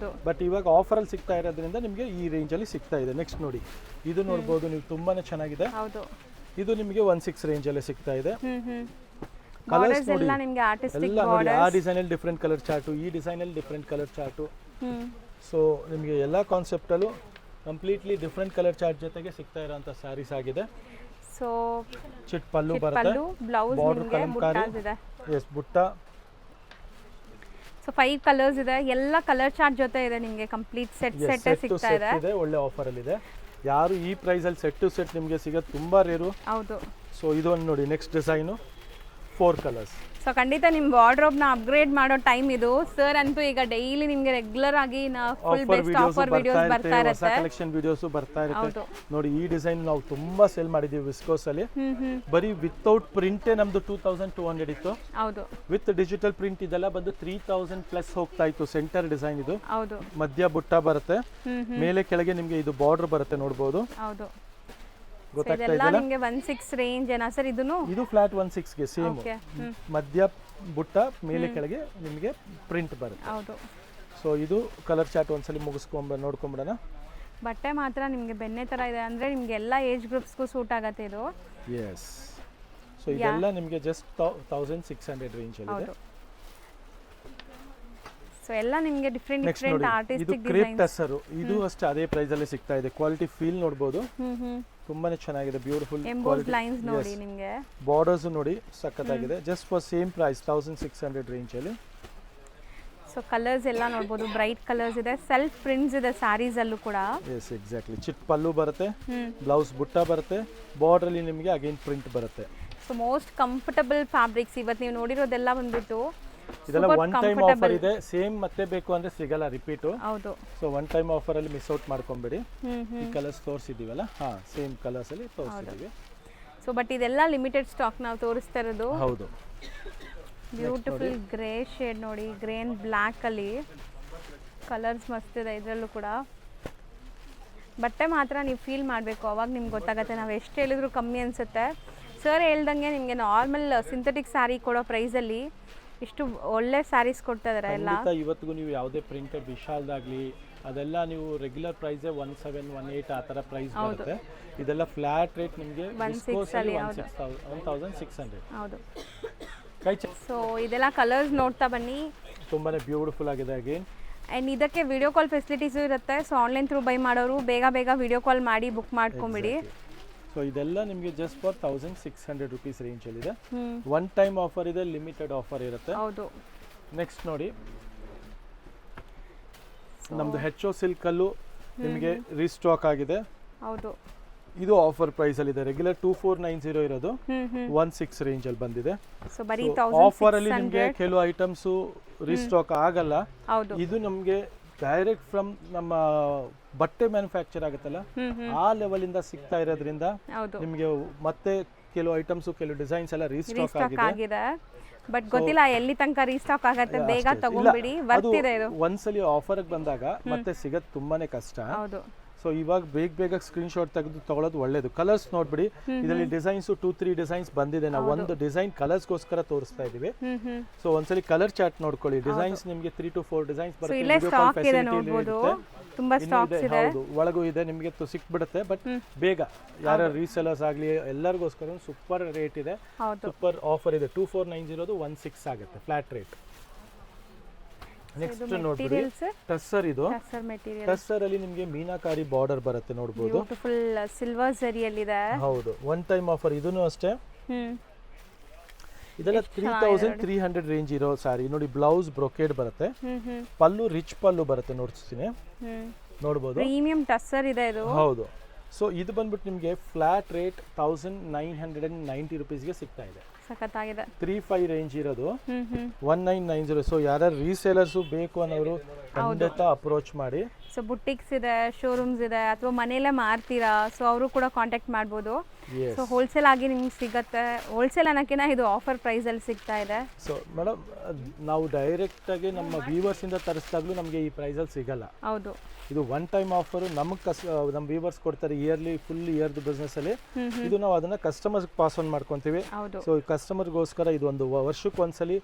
[SPEAKER 1] ಬಟ್ ಇವಾಗ ಆಫರ್ ಅಲ್ಲಿ ಸಿಗ್ತಾ ಇರೋದ್ರಿಂದ ನಿಮಗೆ ಈ ರೇಂಜ್ ಅಲ್ಲಿ ಸಿಗ್ತಾ ಇದೆ. ನೆಕ್ಸ್ಟ್ ನೋಡಿ, ಇದು ನೋಡಬಹುದು ನೀವು, ತುಂಬಾನೇ ಚೆನ್ನಾಗಿದೆ. ಇದು ನಿಮಗೆ 16 ರೇಂಜ್ ಅಲ್ಲಿ ಸಿಗ್ತಾ ಇದೆ. ಕಲರ್ಸ್ ನೋಡಿ ಎಲ್ಲ ನೋಡಿ. ಆ ಡಿಸೈನ್ ಅಲ್ಲಿ ಡಿಫ್ರೆಂಟ್ ಕಲರ್ ಚಾರ್ಟು, ಈ ಡಿಸೈನ್ ಅಲ್ಲಿ ಡಿಫ್ರೆಂಟ್ ಕಲರ್ ಚಾರ್ಟು. ಸೊ ನಿಮಗೆ ಎಲ್ಲ ಕಾನ್ಸೆಪ್ಟ್ ಅಲ್ಲೂ ಕಂಪ್ಲೀಟ್ಲಿ ಡಿಫ್ರೆಂಟ್ ಕಲರ್ ಚಾರ್ಟ್ ಜೊತೆಗೆ ಸಿಗ್ತಾ ಇರೋಂಥ ಸ್ಯಾರೀಸ್ ಆಗಿದೆ.
[SPEAKER 2] ಸೊ
[SPEAKER 1] ಚಿಟ್ ಪಲ್ಲು ಬರುತ್ತೆ,
[SPEAKER 2] ಬ್ಲೌಸ್
[SPEAKER 1] ಬಾರ್ಡರ್ ಕಲಂಕಾರಿ, ಎಸ್ ಬುಟ್ಟ.
[SPEAKER 2] ಸೊ 5 ಕಲರ್ಸ್ ಇದೆ. ಎಲ್ಲ ಕಲರ್ ಚಾರ್ಟ್ ಜೊತೆ ಇದೆ ನಿಮಗೆ. ಕಂಪ್ಲೀಟ್ ಸೆಟ್ ಸಿಗ್ತಾ ಇದೆ.
[SPEAKER 1] ಒಳ್ಳೆ ಆಫರ್ ಅಲ್ಲಿ ಇದೆ. ಯಾರು ಈ ಪ್ರೈಸ್ ಅಲ್ಲಿ ಸೆಟ್ ಟು ಸೆಟ್ ನಿಮಗೆ ಸಿಗೋದು ತುಂಬಾ ರೇರು.
[SPEAKER 2] ಹೌದು.
[SPEAKER 1] ಸೊ ಇದು ಒಂದು ನೋಡಿ, ನೆಕ್ಸ್ಟ್ ಡಿಸೈನು 4 ಕಲರ್ಸ್.
[SPEAKER 2] ಸೊ ಖಂಡಿತ ನಿಮ್ಮ ವಾರ್ಡ್ರೋಬ್ನ ಅಪ್ಗ್ರೇಡ್ ಮಾಡೋ ಟೈಮ್ ಇದು. ಸರ್ ಅಂತೂ ಈಗ ಡೈಲಿ ನಿಮಗೆ ರೆಗ್ಯುಲರ್ ಆಗಿ ಫುಲ್ ಬೆಸ್ಟ್ ಆಫರ್ ವಿಡಿಯೋಸ್ ಬರ್ತಾ ಇರುತ್ತೆ,
[SPEAKER 1] ಕಲೆಕ್ಷನ್ ವಿಡಿಯೋಸ್ ಬರ್ತಾ ಇರುತ್ತೆ ನೋಡಿ. ಈ ಡಿಸೈನ್ ನಾವು ತುಂಬಾ ಸೇಲ್ ಮಾಡಿದೀವಿ ವಿಸ್ಕೋಸ್ ಅಲ್ಲಿ. ಬರೀ ವಿತೌಟ್ ಪ್ರಿಂಟ್ ನಮ್ದು 2200 ಇತ್ತು.
[SPEAKER 2] ಹೌದು.
[SPEAKER 1] ವಿತ್ ಡಿಜಿಟಲ್ ಪ್ರಿಂಟ್ ಇದೆಲ್ಲ ಬಂದು 3000 ಪ್ಲಸ್ ಹೋಗ್ತಾ ಇತ್ತು. ಸೆಂಟರ್ ಡಿಸೈನ್ ಇದು.
[SPEAKER 2] ಹೌದು.
[SPEAKER 1] ಮಧ್ಯ ಬುಟ್ಟ ಬರುತ್ತೆ, ಮೇಲೆ ಕೆಳಗೆ ನಿಮಗೆ ಇದು ಬಾರ್ಡರ್ ಬರುತ್ತೆ ನೋಡಬಹುದು.
[SPEAKER 2] ಹೌದು.
[SPEAKER 1] ಗೊತ್ತಾಗ್ತಾ
[SPEAKER 2] ಇದೆಲ್ಲ ನಿಮಗೆ 16 ರೇಂಜ್ ಏನಾ ಸರ್? ಇದು
[SPEAKER 1] ಫ್ಲಾಟ್ 16 ಗೆ ಸೇಮ್. ಮಧ್ಯ ಬುಟ್ಟ, ಮೇಲೆ ಕೆಳಗೆ ನಿಮಗೆ ಪ್ರಿಂಟ್ ಬರುತ್ತೆ.
[SPEAKER 2] ಹೌದು.
[SPEAKER 1] ಸೊ ಇದು ಕಲರ್ ಚಾರ್ಟ್ ಒಂದ್ಸಲಿ ನೋಡ್ಕೊಂಬಿಡೋಣ.
[SPEAKER 2] ಬಟ್ಟೆ ಮಾತ್ರ ನಿಮಗೆ ಬೆಣ್ಣೆ ತರ ಇದೆ. ಅಂದ್ರೆ ನಿಮಗೆ ಎಲ್ಲ ಏಜ್ ಗ್ರೂಪ್ಸ್ಗೂ ಸೂಟ್ ಆಗುತ್ತೆ ಇದು.
[SPEAKER 1] ಎಸ್. ಸೊ ಇದೆಲ್ಲ ನಿಮಗೆ ಜಸ್ಟ್ 1600 ರೇಂಜ್ ಅಲ್ಲಿ ಇದೆ.
[SPEAKER 2] ಸೊ ಎಲ್ಲ ನಿಮಗೆ ಡಿಫರೆಂಟ್ ಆರ್ಟಿಸ್ಟಿಕ್
[SPEAKER 1] ಡಿಸೈನ್ಸ್. ಇದು ಕ್ರೇಪ್ ಟಸರ್, ಇದು ಅಷ್ಟೇ ಅದೇ ಪ್ರೈಸ್ ಅಲ್ಲಿ ಸಿಗ್ತಾ ಇದೆ. ಕ್ವಾಲಿಟಿ ಫೀಲ್ ನೋಡಬಹುದು, ತುಂಬಾನೇ ಚೆನ್ನಾಗಿದೆ. ಬ್ಯೂಟಿಫುಲ್
[SPEAKER 2] ಎಂಬೋಸ್ಡ್ ಲೈನ್ಸ್ ನೋಡಿ ನಿಮಗೆ.
[SPEAKER 1] ಬಾರ್ಡರ್ಸ್ ನೋಡಿ ಸಕ್ಕತ್ತಾಗಿದೆ. Just for same price 1600 range ಅಲ್ಲಿ.
[SPEAKER 2] ಸೊ ಕಲರ್ಸ್ ಎಲ್ಲ ನೋಡಬಹುದು, ಬ್ರೈಟ್ ಕಲರ್ಸ್ ಇದೆ. ಸೆಲ್ಫ್ ಪ್ರಿಂಟ್ಸ್ ಇದೆ ಸ್ಯಾರೀಸ್ ಅಲ್ಲೂ ಕೂಡ.
[SPEAKER 1] Yes exactly. ಚಿಟ್ ಪಲ್ಲು ಬರುತ್ತೆ, ಬ್ಲೌಸ್ ಬುಟ್ಟ ಬರುತ್ತೆ, ಬಾರ್ಡರ್ ಅಲ್ಲಿ ನಿಮಗೆ ಅಗೈನ್ ಪ್ರಿಂಟ್ ಬರುತ್ತೆ.
[SPEAKER 2] ಸೊ ಮೋಸ್ಟ್ ಕಂಫರ್ಟಬಲ್ ಫ್ಯಾಬ್ರಿಕ್ಸ್ ಇವತ್ತು ನೀವು ನೋಡಿರೋದೆಲ್ಲ ಬಂದ್ಬಿಟ್ಟು
[SPEAKER 1] ಇದೆಲ್ಲ ಒನ್ ಟೈಮ್ ಆಫರ್ ಇದೆ. ಸೇಮ್ ಮತ್ತೆ ಬೇಕು ಅಂದ್ರೆ ಸಿಗಲ್ಲ ರಿಪೀಟ್.
[SPEAKER 2] ಹೌದು.
[SPEAKER 1] ಸೊ ಒನ್ ಟೈಮ್ ಆಫರ್ ಅಲ್ಲಿ ಮಿಸ್ ಔಟ್ ಮಾಡ್ಕೊಂಬೇಡಿ. ಈ ಕಲರ್ಸ್ ತೋರಿಸಿದೀವಲ್ಲ, ಸೇಮ್ ಕಲರ್ಸ್ ಅಲ್ಲಿ ತೋರಿಸಿದೀವಿ.
[SPEAKER 2] ಸೊ ಬಟ್ ಇದೆಲ್ಲ ಲಿಮಿಟೆಡ್ ಸ್ಟಾಕ್ ನಾವು ತೋರಿಸ್ತಾ ಇರೋದು.
[SPEAKER 1] ಹೌದು.
[SPEAKER 2] ಬ್ಯೂಟಿಫುಲ್ ಗ್ರೇ ಶೇಡ್ ನೋಡಿ, ಗ್ರೇ ಅಂಡ್ ಬ್ಲ್ಯಾಕ್ ಅಲ್ಲಿ ಕಲರ್ಸ್ ಮಸ್ತ್ ಇದೆ ಇದರಲ್ಲೂ ಕೂಡ. ಬಟ್ಟೆ ಮಾತ್ರ ನೀವು ಫೀಲ್ ಮಾಡಬೇಕು, ಅವಾಗ ನಿಮ್ಗೆ ಗೊತ್ತಾಗುತ್ತೆ. ನಾವು ಎಷ್ಟು ಹೇಳಿದ್ರು ಕಮ್ಮಿ ಅನಿಸುತ್ತೆ. ಸರ್ ಹೇಳ್ದಂಗೆ ನಿಮಗೆ ನಾರ್ಮಲ್ ಸಿಂಥೆಟಿಕ್ ಸ್ಯಾರಿ ಕೊಡೋ ಪ್ರೈಸಲ್ಲಿ ಇಷ್ಟು ಒಳ್ಳೆ ಸ್ಯಾರೀಸ್ ಕೊಡ್ತಾ ಇದ್ದಾರೆ ಎಲ್ಲ.
[SPEAKER 1] ಇವತ್ತಿಗೂ ನೀವು ಯಾವುದೇ ಪ್ರಿಂಟೆಡ್ ವಿಶಾಲ್ದಾಗಲಿ ಅದೆಲ್ಲ ನೀವು ರೆಗ್ಯುಲರ್ ಪ್ರೈಸ್ 1718 ಆ ಥರ ಪ್ರೈಸ್ ಬರುತ್ತೆ. ಇದೆಲ್ಲ ಫ್ಲಾಟ್ ರೇಟ್ ನಿಮಗೆ 1600.
[SPEAKER 2] ಹೌದು. ಸೊ ಇದೆಲ್ಲ ಕಲರ್ಸ್ ನೋಡ್ತಾ ಬನ್ನಿ,
[SPEAKER 1] ತುಂಬಾನೇ ಬ್ಯೂಟಿಫುಲ್ ಆಗಿದೆ ಅಗೇನ್.
[SPEAKER 2] ಆ್ಯಂಡ್ ಇದಕ್ಕೆ ವಿಡಿಯೋ ಕಾಲ್ ಫೆಸಿಲಿಟೀಸು ಇರುತ್ತೆ. ಸೊ ಆನ್ಲೈನ್ ಥ್ರೂ ಬೈ ಮಾಡೋರು ಬೇಗ ವಿಡಿಯೋ ಕಾಲ್ ಮಾಡಿ ಬುಕ್ ಮಾಡ್ಕೊಂಬಿಡಿ.
[SPEAKER 1] ಸೊ ಇದೆಲ್ಲ ನಿಮಗೆ ಜಸ್ಟ್ ಫಾರ್ 1600 ರುಪೀಸ್ ರೇಂಜ್ ಅಲ್ಲಿ ಇದೆ. ಒನ್ ಟೈಮ್ ಆಫರ್ ಇದೆ, ಲಿಮಿಟೆಡ್ ಆಫರ್ ಇರುತ್ತೆ.
[SPEAKER 2] ಹೌದು.
[SPEAKER 1] ನೆಕ್ಸ್ಟ್ ನೋಡಿ, ನಮ್ದು HO ಸಿಲ್ಕ್ ಅಲ್ಲೂ ನಿಮಗೆ ರೀಸ್ಟಾಕ್ ಆಗಿದೆ.
[SPEAKER 2] ಹೌದು.
[SPEAKER 1] ಇದು ಆಫರ್ ಪ್ರೈಸ್ ಅಲ್ಲಿ ಇದೆ. ರೆಗ್ಯುಲರ್ 2490 ಇರೋದು 16 ರೇಂಜ್ ಅಲ್ಲಿ ಬಂದಿದೆ.
[SPEAKER 2] ಸೊ ಬರೀ
[SPEAKER 1] ಆಫರ್ ಅಲ್ಲಿ ನಿಮಗೆ ಕೆಲವು ಐಟಮ್ಸ್ ರೀಸ್ಟಾಕ್ ಆಗಲ್ಲ. ಇದು ನಮಗೆ ಡೈರೆಕ್ಟ್ ಫ್ರಮ್ ನಮ್ಮ ಬಟ್ಟೆ ಮ್ಯಾನುಫ್ಯಾಕ್ಚರ್ ಆಗುತ್ತಲ್ಲ, ಆ ಲೆವೆಲ್ ಇಂದ ಸಿಗ್ತಾ ಇರೋದ್ರಿಂದ ನಿಮಗೆ ಮತ್ತೆ ಕೆಲವು ಐಟಮ್ಸ್ ಕೆಲವು ಡಿಸೈನ್ಸ್ ಎಲ್ಲ ರೀಸ್ಟಾಕ್ ಆಗಿದೆ.
[SPEAKER 2] ಬಟ್ ಗೊತ್ತಿಲ್ಲ ಎಲ್ಲಿ ತನಕ ರೀಸ್ಟಾಕ್ ಆಗತ್ತೆ, ಬೇಗ ತಗೊಂಡ್ಬಿಡಿ, ಬರ್ತಿದೆ ಇದು.
[SPEAKER 1] ಒಂದ್ಸಲಿ ಆಫರ್ ಬಂದಾಗ ಮತ್ತೆ ಸಿಗದ್ ತುಂಬಾನೇ ಕಷ್ಟ.
[SPEAKER 2] ಹೌದು.
[SPEAKER 1] ಸೊ ಇವಾಗ ಬೇಗ ಸ್ಕ್ರೀನ್ ಶಾಟ್ ತೆಗೆದು ತಗೊಳ್ಳೋದು ಒಳ್ಳೇದು. ಕಲರ್ಸ್ ನೋಡ್ಬಿಡಿ, ಇದರಲ್ಲಿ ಡಿಸೈನ್ಸ್ 2-3 ಡಿಸೈನ್ಸ್ ಬಂದಿದೆ. ನಾವು ಒಂದು ಡಿಸೈನ್ ಕಲರ್ಸ್ಗೋಸ್ಕರ ತೋರಿಸ್ತಾ ಇದೀವಿ. ಸೊ ಒಂದ್ಸಲಿ ಕಲರ್ ಚಾರ್ಟ್ ನೋಡ್ಕೊಳ್ಳಿ. ಡಿಸೈನ್ಸ್ ನಿಮಗೆ 3 to 4 ಡಿಸೈನ್ಸ್ ಬರುತ್ತೆ.
[SPEAKER 2] ಇಲ್ಲೇ ಸ್ಟಾಕ್ ಇದೆ ನೋಡಬಹುದು, ತುಂಬಾ ಸ್ಟಾಕ್ಸ್ ಇದೆ.
[SPEAKER 1] ಹೌದು, ಒಳಗೂ ಇದೆ, ನಿಮಗೆ ಸಿಕ್ಬಿಡುತ್ತೆ. ಬಟ್ ಬೇಗ ಯಾರು ರೀಸೆಲರ್ಸ್ ಆಗ್ಲಿ ಎಲ್ಲರಿಗೋಸ್ಕರ ಸೂಪರ್ ರೇಟ್ ಇದೆ, ಸೂಪರ್ ಆಫರ್ ಇದೆ. 2490 16 ಆಗುತ್ತೆ ಫ್ಲಾಟ್ ರೇಟ್. ನೆಕ್ಸ್ಟ್ ನೋಡ್ಬಿಡಿ, ಟಸ್ಸರ್. ಇದು ಟಸ್ಸರ್ ಅಲ್ಲಿ ನಿಮಗೆ ಮೀನಾಕಾರಿ ಬಾರ್ಡರ್ ಬರುತ್ತೆ, ನೋಡಬಹುದು.
[SPEAKER 2] ಬ್ಯೂಟಿಫುಲ್ ಸಿಲ್ವರ್ ಜರಿಯಲ್ಲಿ ಇದೆ.
[SPEAKER 1] ಹೌದು, ಒನ್ ಟೈಮ್ ಆಫರ್. ಇದನ್ನು ಅಷ್ಟೇ, ಇದೆಲ್ಲ 3300 ರೇಂಜ್ ಇರೋ ಸಾರಿ. ನೋಡಿ, ಬ್ಲೌಸ್ ಬ್ರೊಕೇಡ್ ಬರುತ್ತೆ, ಪಲ್ಲು ರಿಚ್ ಪಲ್ಲು ಬರುತ್ತೆ. ನೋಡ್ತೀನಿ, ನೋಡಬಹುದು,
[SPEAKER 2] ಪ್ರೀಮಿಯಂ ಟಸ್ಸರ್ ಇದೆ ಇದು.
[SPEAKER 1] ಹೌದು. ಸೊ ಇದು ಬಂದ್ಬಿಟ್ಟು ನಿಮಗೆ ಫ್ಲಾಟ್ ರೇಟ್ 1990 ರುಪೀಸ್ಗೆ ಸಿಗ್ತಾ ಇದೆ.
[SPEAKER 2] ಸಖತ್ತಾಗಿದೆ.
[SPEAKER 1] 35 ರೇಂಜ್ ಇರೋದು 1990. ಸೊ ಯಾರು ರೀಸೇಲರ್ಸ್ ಬೇಕು ಅನ್ನೋರು ಖಂಡಿತ ಅಪ್ರೋಚ್ ಮಾಡಿ.
[SPEAKER 2] ಸೊ ಬುಟಿಕ್ಸ್ ಇದೆ, ಶೋರೂಮ್ಸ್ ಇದೆ, ಅಥವಾ ಮನೆಯಲ್ಲೇ ಮಾರ್ತೀರಾ, ಸೊ ಅವರು ಕೂಡ ಕಾಂಟ್ಯಾಕ್ಟ್ ಮಾಡ್ಬೋದು. ಸೊ ಹೋಲ್ಸೇಲ್ ಆಗಿ ನಿಮ್ಗೆ ಸಿಗತ್ತೆ. ಹೋಲ್ಸೇಲ್ ಅನ್ನೋಕ್ಕಿಂತ ಇದು ಆಫರ್ ಪ್ರೈಸ್ ಅಲ್ಲಿ ಸಿಗ್ತಾ ಇದೆ.
[SPEAKER 1] ಸೊ ಮೇಡಮ್, ನಾವು ಡೈರೆಕ್ಟ್ ಆಗಿ ನಮ್ಮ ವ್ಯೂವರ್ಸ್ ಇಂದ ತರಿಸಿದಾಗ್ಲೂ ನಮಗೆ ಈ ಪ್ರೈಸ್ ಅಲ್ಲಿ ಸಿಗಲ್ಲ.
[SPEAKER 2] ಹೌದು,
[SPEAKER 1] ಇದು ಒನ್ ಟೈಮ್ ಆಫರ್. ನಮಗೆ ನಮ್ಮ ವ್ಯೂವರ್ಸ್ ಕೊಡ್ತಾರೆ ಇಯರ್ಲಿ, ಫುಲ್ ಇಯರ್ದು ಬಿಸ್ನೆಸ್ ಅಲ್ಲಿ. ಇದು ನಾವು ಅದನ್ನ ಕಸ್ಟಮರ್ಸ್ ಪಾಸ್ ಆನ್ ಮಾಡ್ಕೊಂತೀವಿ. ಸೊ ಕಸ್ಟಮರ್ಗೋಸ್ಕರ ಇದು ಒಂದು ವರ್ಷಕ್ಕೆ ಒಂದ್ಸಲಿ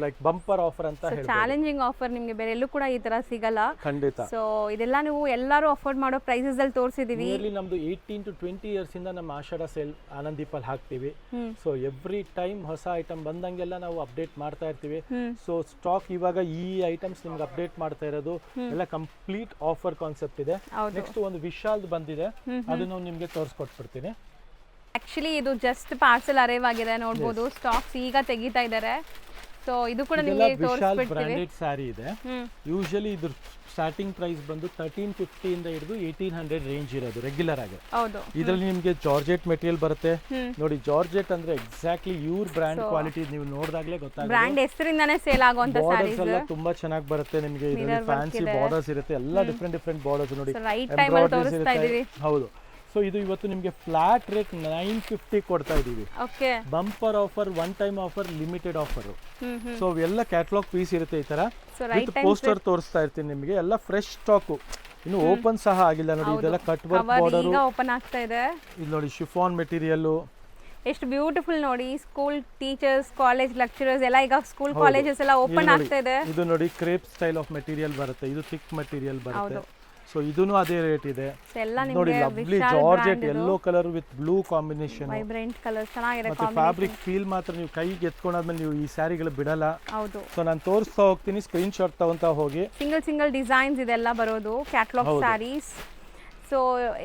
[SPEAKER 1] ಲೈಕ್ ಬಂಪರ್ ಆಫರ್ ಅಂತ ಹೇಳಿ,
[SPEAKER 2] ಚಾಲೆಂಜಿಂಗ್ ಆಫರ್. ನಿಮಗೆ ಬೇರೆ ಎಲ್ಲೂ ಕೂಡ ಈ ತರ ಸಿಗಲ್ಲ
[SPEAKER 1] ಖಂಡಿತ.
[SPEAKER 2] ಸೊ ಇದೆಲ್ಲ ನೀವು ಎಲ್ಲರೂ ಅಫೋರ್ಡ್ ಮಾಡೋ ಪ್ರೈಸಸ್ ಅಲ್ಲಿ ತೋರಿಸಿದೀವಿ.
[SPEAKER 1] ನಿಯರ್ಲಿ ನಮ್ದು 18 to 20 ಇಯರ್ಸ್ ಇಂದ ನಮ್ಮ ಆಷಾಢ ಸೇಲ್ ಆನಂದ್ ದೀಪಲ್ ಹಾಕ್ತಿವಿ. ಸೊ ಎವ್ರಿ ಟೈಮ್ ಹೊಸ ಐಟಮ್ ಬಂದಂಗೆಲ್ಲ ನಾವು ಅಪ್ಡೇಟ್ ಮಾಡ್ತಾ ಇರ್ತೀವಿ. ಸೊ ಸ್ಟಾಕ್ ಇವಾಗ ಈ ಐಟಮ್ಸ್ ನಿಮ್ಗೆ ಅಪ್ಡೇಟ್ ಮಾಡ್ತಾ ಇರೋದು ಎಲ್ಲ ಕಂಪ್ಲೀಟ್ ಆಫರ್ ಕಾನ್ಸೆಪ್ಟ್ ಇದೆ. ನೆಕ್ಸ್ಟ್ ಒಂದು ವಿಶಾಲ್ದು ಬಂದಿದೆ, ಅದನ್ನು ನಿಮ್ಗೆ ತೋರಿಸ್ಕೊಟ್ಬಿಡ್ತೀನಿ.
[SPEAKER 2] ಆಕ್ಚುಲಿ ಇದು ಜಸ್ಟ್ ಪಾರ್ಸೆಲ್ ಅರೈವ್ ಆಗಿದೆ, ನೋಡಬಹುದು. ಸ್ಟಾಕ್ಸ್ ಈಗ ತೆಗಿತಾ ಇದ್ದಾರೆ. ಸೊ ಇದು ಕೂಡ ನಿಮಗೆ ತೋರಿಸ್ಬಿಡ್ತೀವಿ.
[SPEAKER 1] ಬ್ರಾಂಡೆಡ್ ಸ್ಯಾರಿ ಇದೆ. ಯೂಶುವಲಿ ಇದ್ರ ಸ್ಟಾರ್ಟಿಂಗ್ ಪ್ರೈಸ್ ಬಂದು 1350 ಇಂದ ಹಿಡಿದು 1800 ರೇಂಜ್ ಇರೋದು ರೆಗ್ಯುಲರ್ ಆಗಿ.
[SPEAKER 2] ಹೌದು.
[SPEAKER 1] ಇದರಲ್ಲಿ ನಿಮಗೆ ಜಾರ್ಜೆಟ್ ಮೆಟೀರಿಯಲ್ ಬರುತ್ತೆ. ನೋಡಿ, ಜಾರ್ಜೆಟ್ ಅಂದ್ರೆ ಎಕ್ಸಾಕ್ಟ್ಲಿ ಇವ್ರ ಬ್ರಾಂಡ್ ಕ್ವಾಲಿಟಿ ನೀವು ನೋಡಿದಾಗಲೇ ಗೊತ್ತಾಗುತ್ತೆ.
[SPEAKER 2] ಬ್ರಾಂಡ್ ಹೆಸರಿಂದಾನೇ ಸೇಲ್ ಆಗುವಂತ
[SPEAKER 1] ಬಾರ್ಡರ್ಸ್ ಎಲ್ಲ ತುಂಬಾ ಚೆನ್ನಾಗಿ ಬರುತ್ತೆ ನಿಮಗೆ. ಇದರಲ್ಲಿ ಫ್ಯಾನ್ಸಿ ಬಾರ್ಡರ್ಸ್ ಇರುತ್ತೆ, ಎಲ್ಲ ಡಿಫ್ರೆಂಟ್ ಬಾರ್ಡರ್ಸ್. ನೋಡಿ,
[SPEAKER 2] ರೈಟ್ ಟೈಮ್ ಅಲ್ಲಿ ತೋರಿಸ್ತಾ ಇದೀವಿ.
[SPEAKER 1] ಹೌದು. ಸೊ ಇದು ಇವತ್ತು ನಿಮಗೆ ಫ್ಲಾಟ್ ರೇಟ್ 950 ಕೊಡ್ತಾ ಇದೀವಿ.
[SPEAKER 2] Okay,
[SPEAKER 1] bumper offer, one time offer, limited offer. So ಎಲ್ಲ ಕ್ಯಾಟಲಾಗ್ ಪೀಸ್ ಇರುತ್ತೆ ಈ ತರ. ಪೋಸ್ಟರ್ ತೋರಿಸ್ತಾ ಇರ್ತೀನಿ ನಿಮಗೆ. ಎಲ್ಲ ಫ್ರೆಶ್ ಸ್ಟಾಕ್, ಇನ್ನು ಓಪನ್ ಸಹ ಆಗಿಲ್ಲ. ನೋಡಿ, ಇದೆಲ್ಲ ಕಟ್ ವರ್ಕ್ ಬಾರ್ಡರ್
[SPEAKER 2] ಓಪನ್ ಆಗ್ತಾ ಇದೆ.
[SPEAKER 1] ಇದು ನೋಡಿ, ಶಿಫಾನ್ ಮೆಟೀರಿಯಲ್
[SPEAKER 2] ಎಷ್ಟು ಬ್ಯೂಟಿಫುಲ್ ನೋಡಿ. ಸ್ಕೂಲ್ ಟೀಚರ್ಸ್, ಕಾಲೇಜ್ ಲೆಕ್ಚರರ್ಸ್ ಎಲ್ಲ ಈಗ ಸ್ಕೂಲ್ ಕಾಲೇಜಸ್ ಎಲ್ಲ ಓಪನ್ ಆಗ್ತಾ ಇದೆ.
[SPEAKER 1] ಇದು ನೋಡಿ, ಕ್ರೇಪ್ ಸ್ಟೈಲ್ ಆಫ್ ಮೆಟೀರಿಯಲ್ ಬರುತ್ತೆ. ಇದು ಥಿಕ್ ಮೆಟೀರಿಯಲ್ ಬರುತ್ತೆ. ಸೊ ಇದೂನು ಅದೇ ರೇಟ್ ಇದೆ. ನೋಡಿ, lovely georgette yellow colour with blue combination,
[SPEAKER 2] vibrant colour, ಚೆನ್ನಾಗಿದೆ.
[SPEAKER 1] ಮತ್ತೆ ಫ್ಯಾಬ್ರಿಕ್ ಫೀಲ್ ಮಾತ್ರ ನೀವು ಕೈಗೆ ಎತ್ಕೊಂಡಾದ್ಮೇಲೆ ನೀವು ಈ ಸ್ಯಾರಿಗಳು ಬಿಡಲ್ಲ.
[SPEAKER 2] ಹೌದು.
[SPEAKER 1] ಸೊ ನಾನು ತೋರಿಸ್ತಾ ಹೋಗ್ತೀನಿ, ಸ್ಕ್ರೀನ್ ಶಾಟ್ ತಗೊಂತಾ ಹೋಗಿ.
[SPEAKER 2] ಸಿಂಗಲ್ ಡಿಸೈನ್ಸ್ ಇದೆಲ್ಲ ಬರೋದು ಕ್ಯಾಟಲಾಗ್ ಸ್ಯಾರೀಸ್. ಸೊ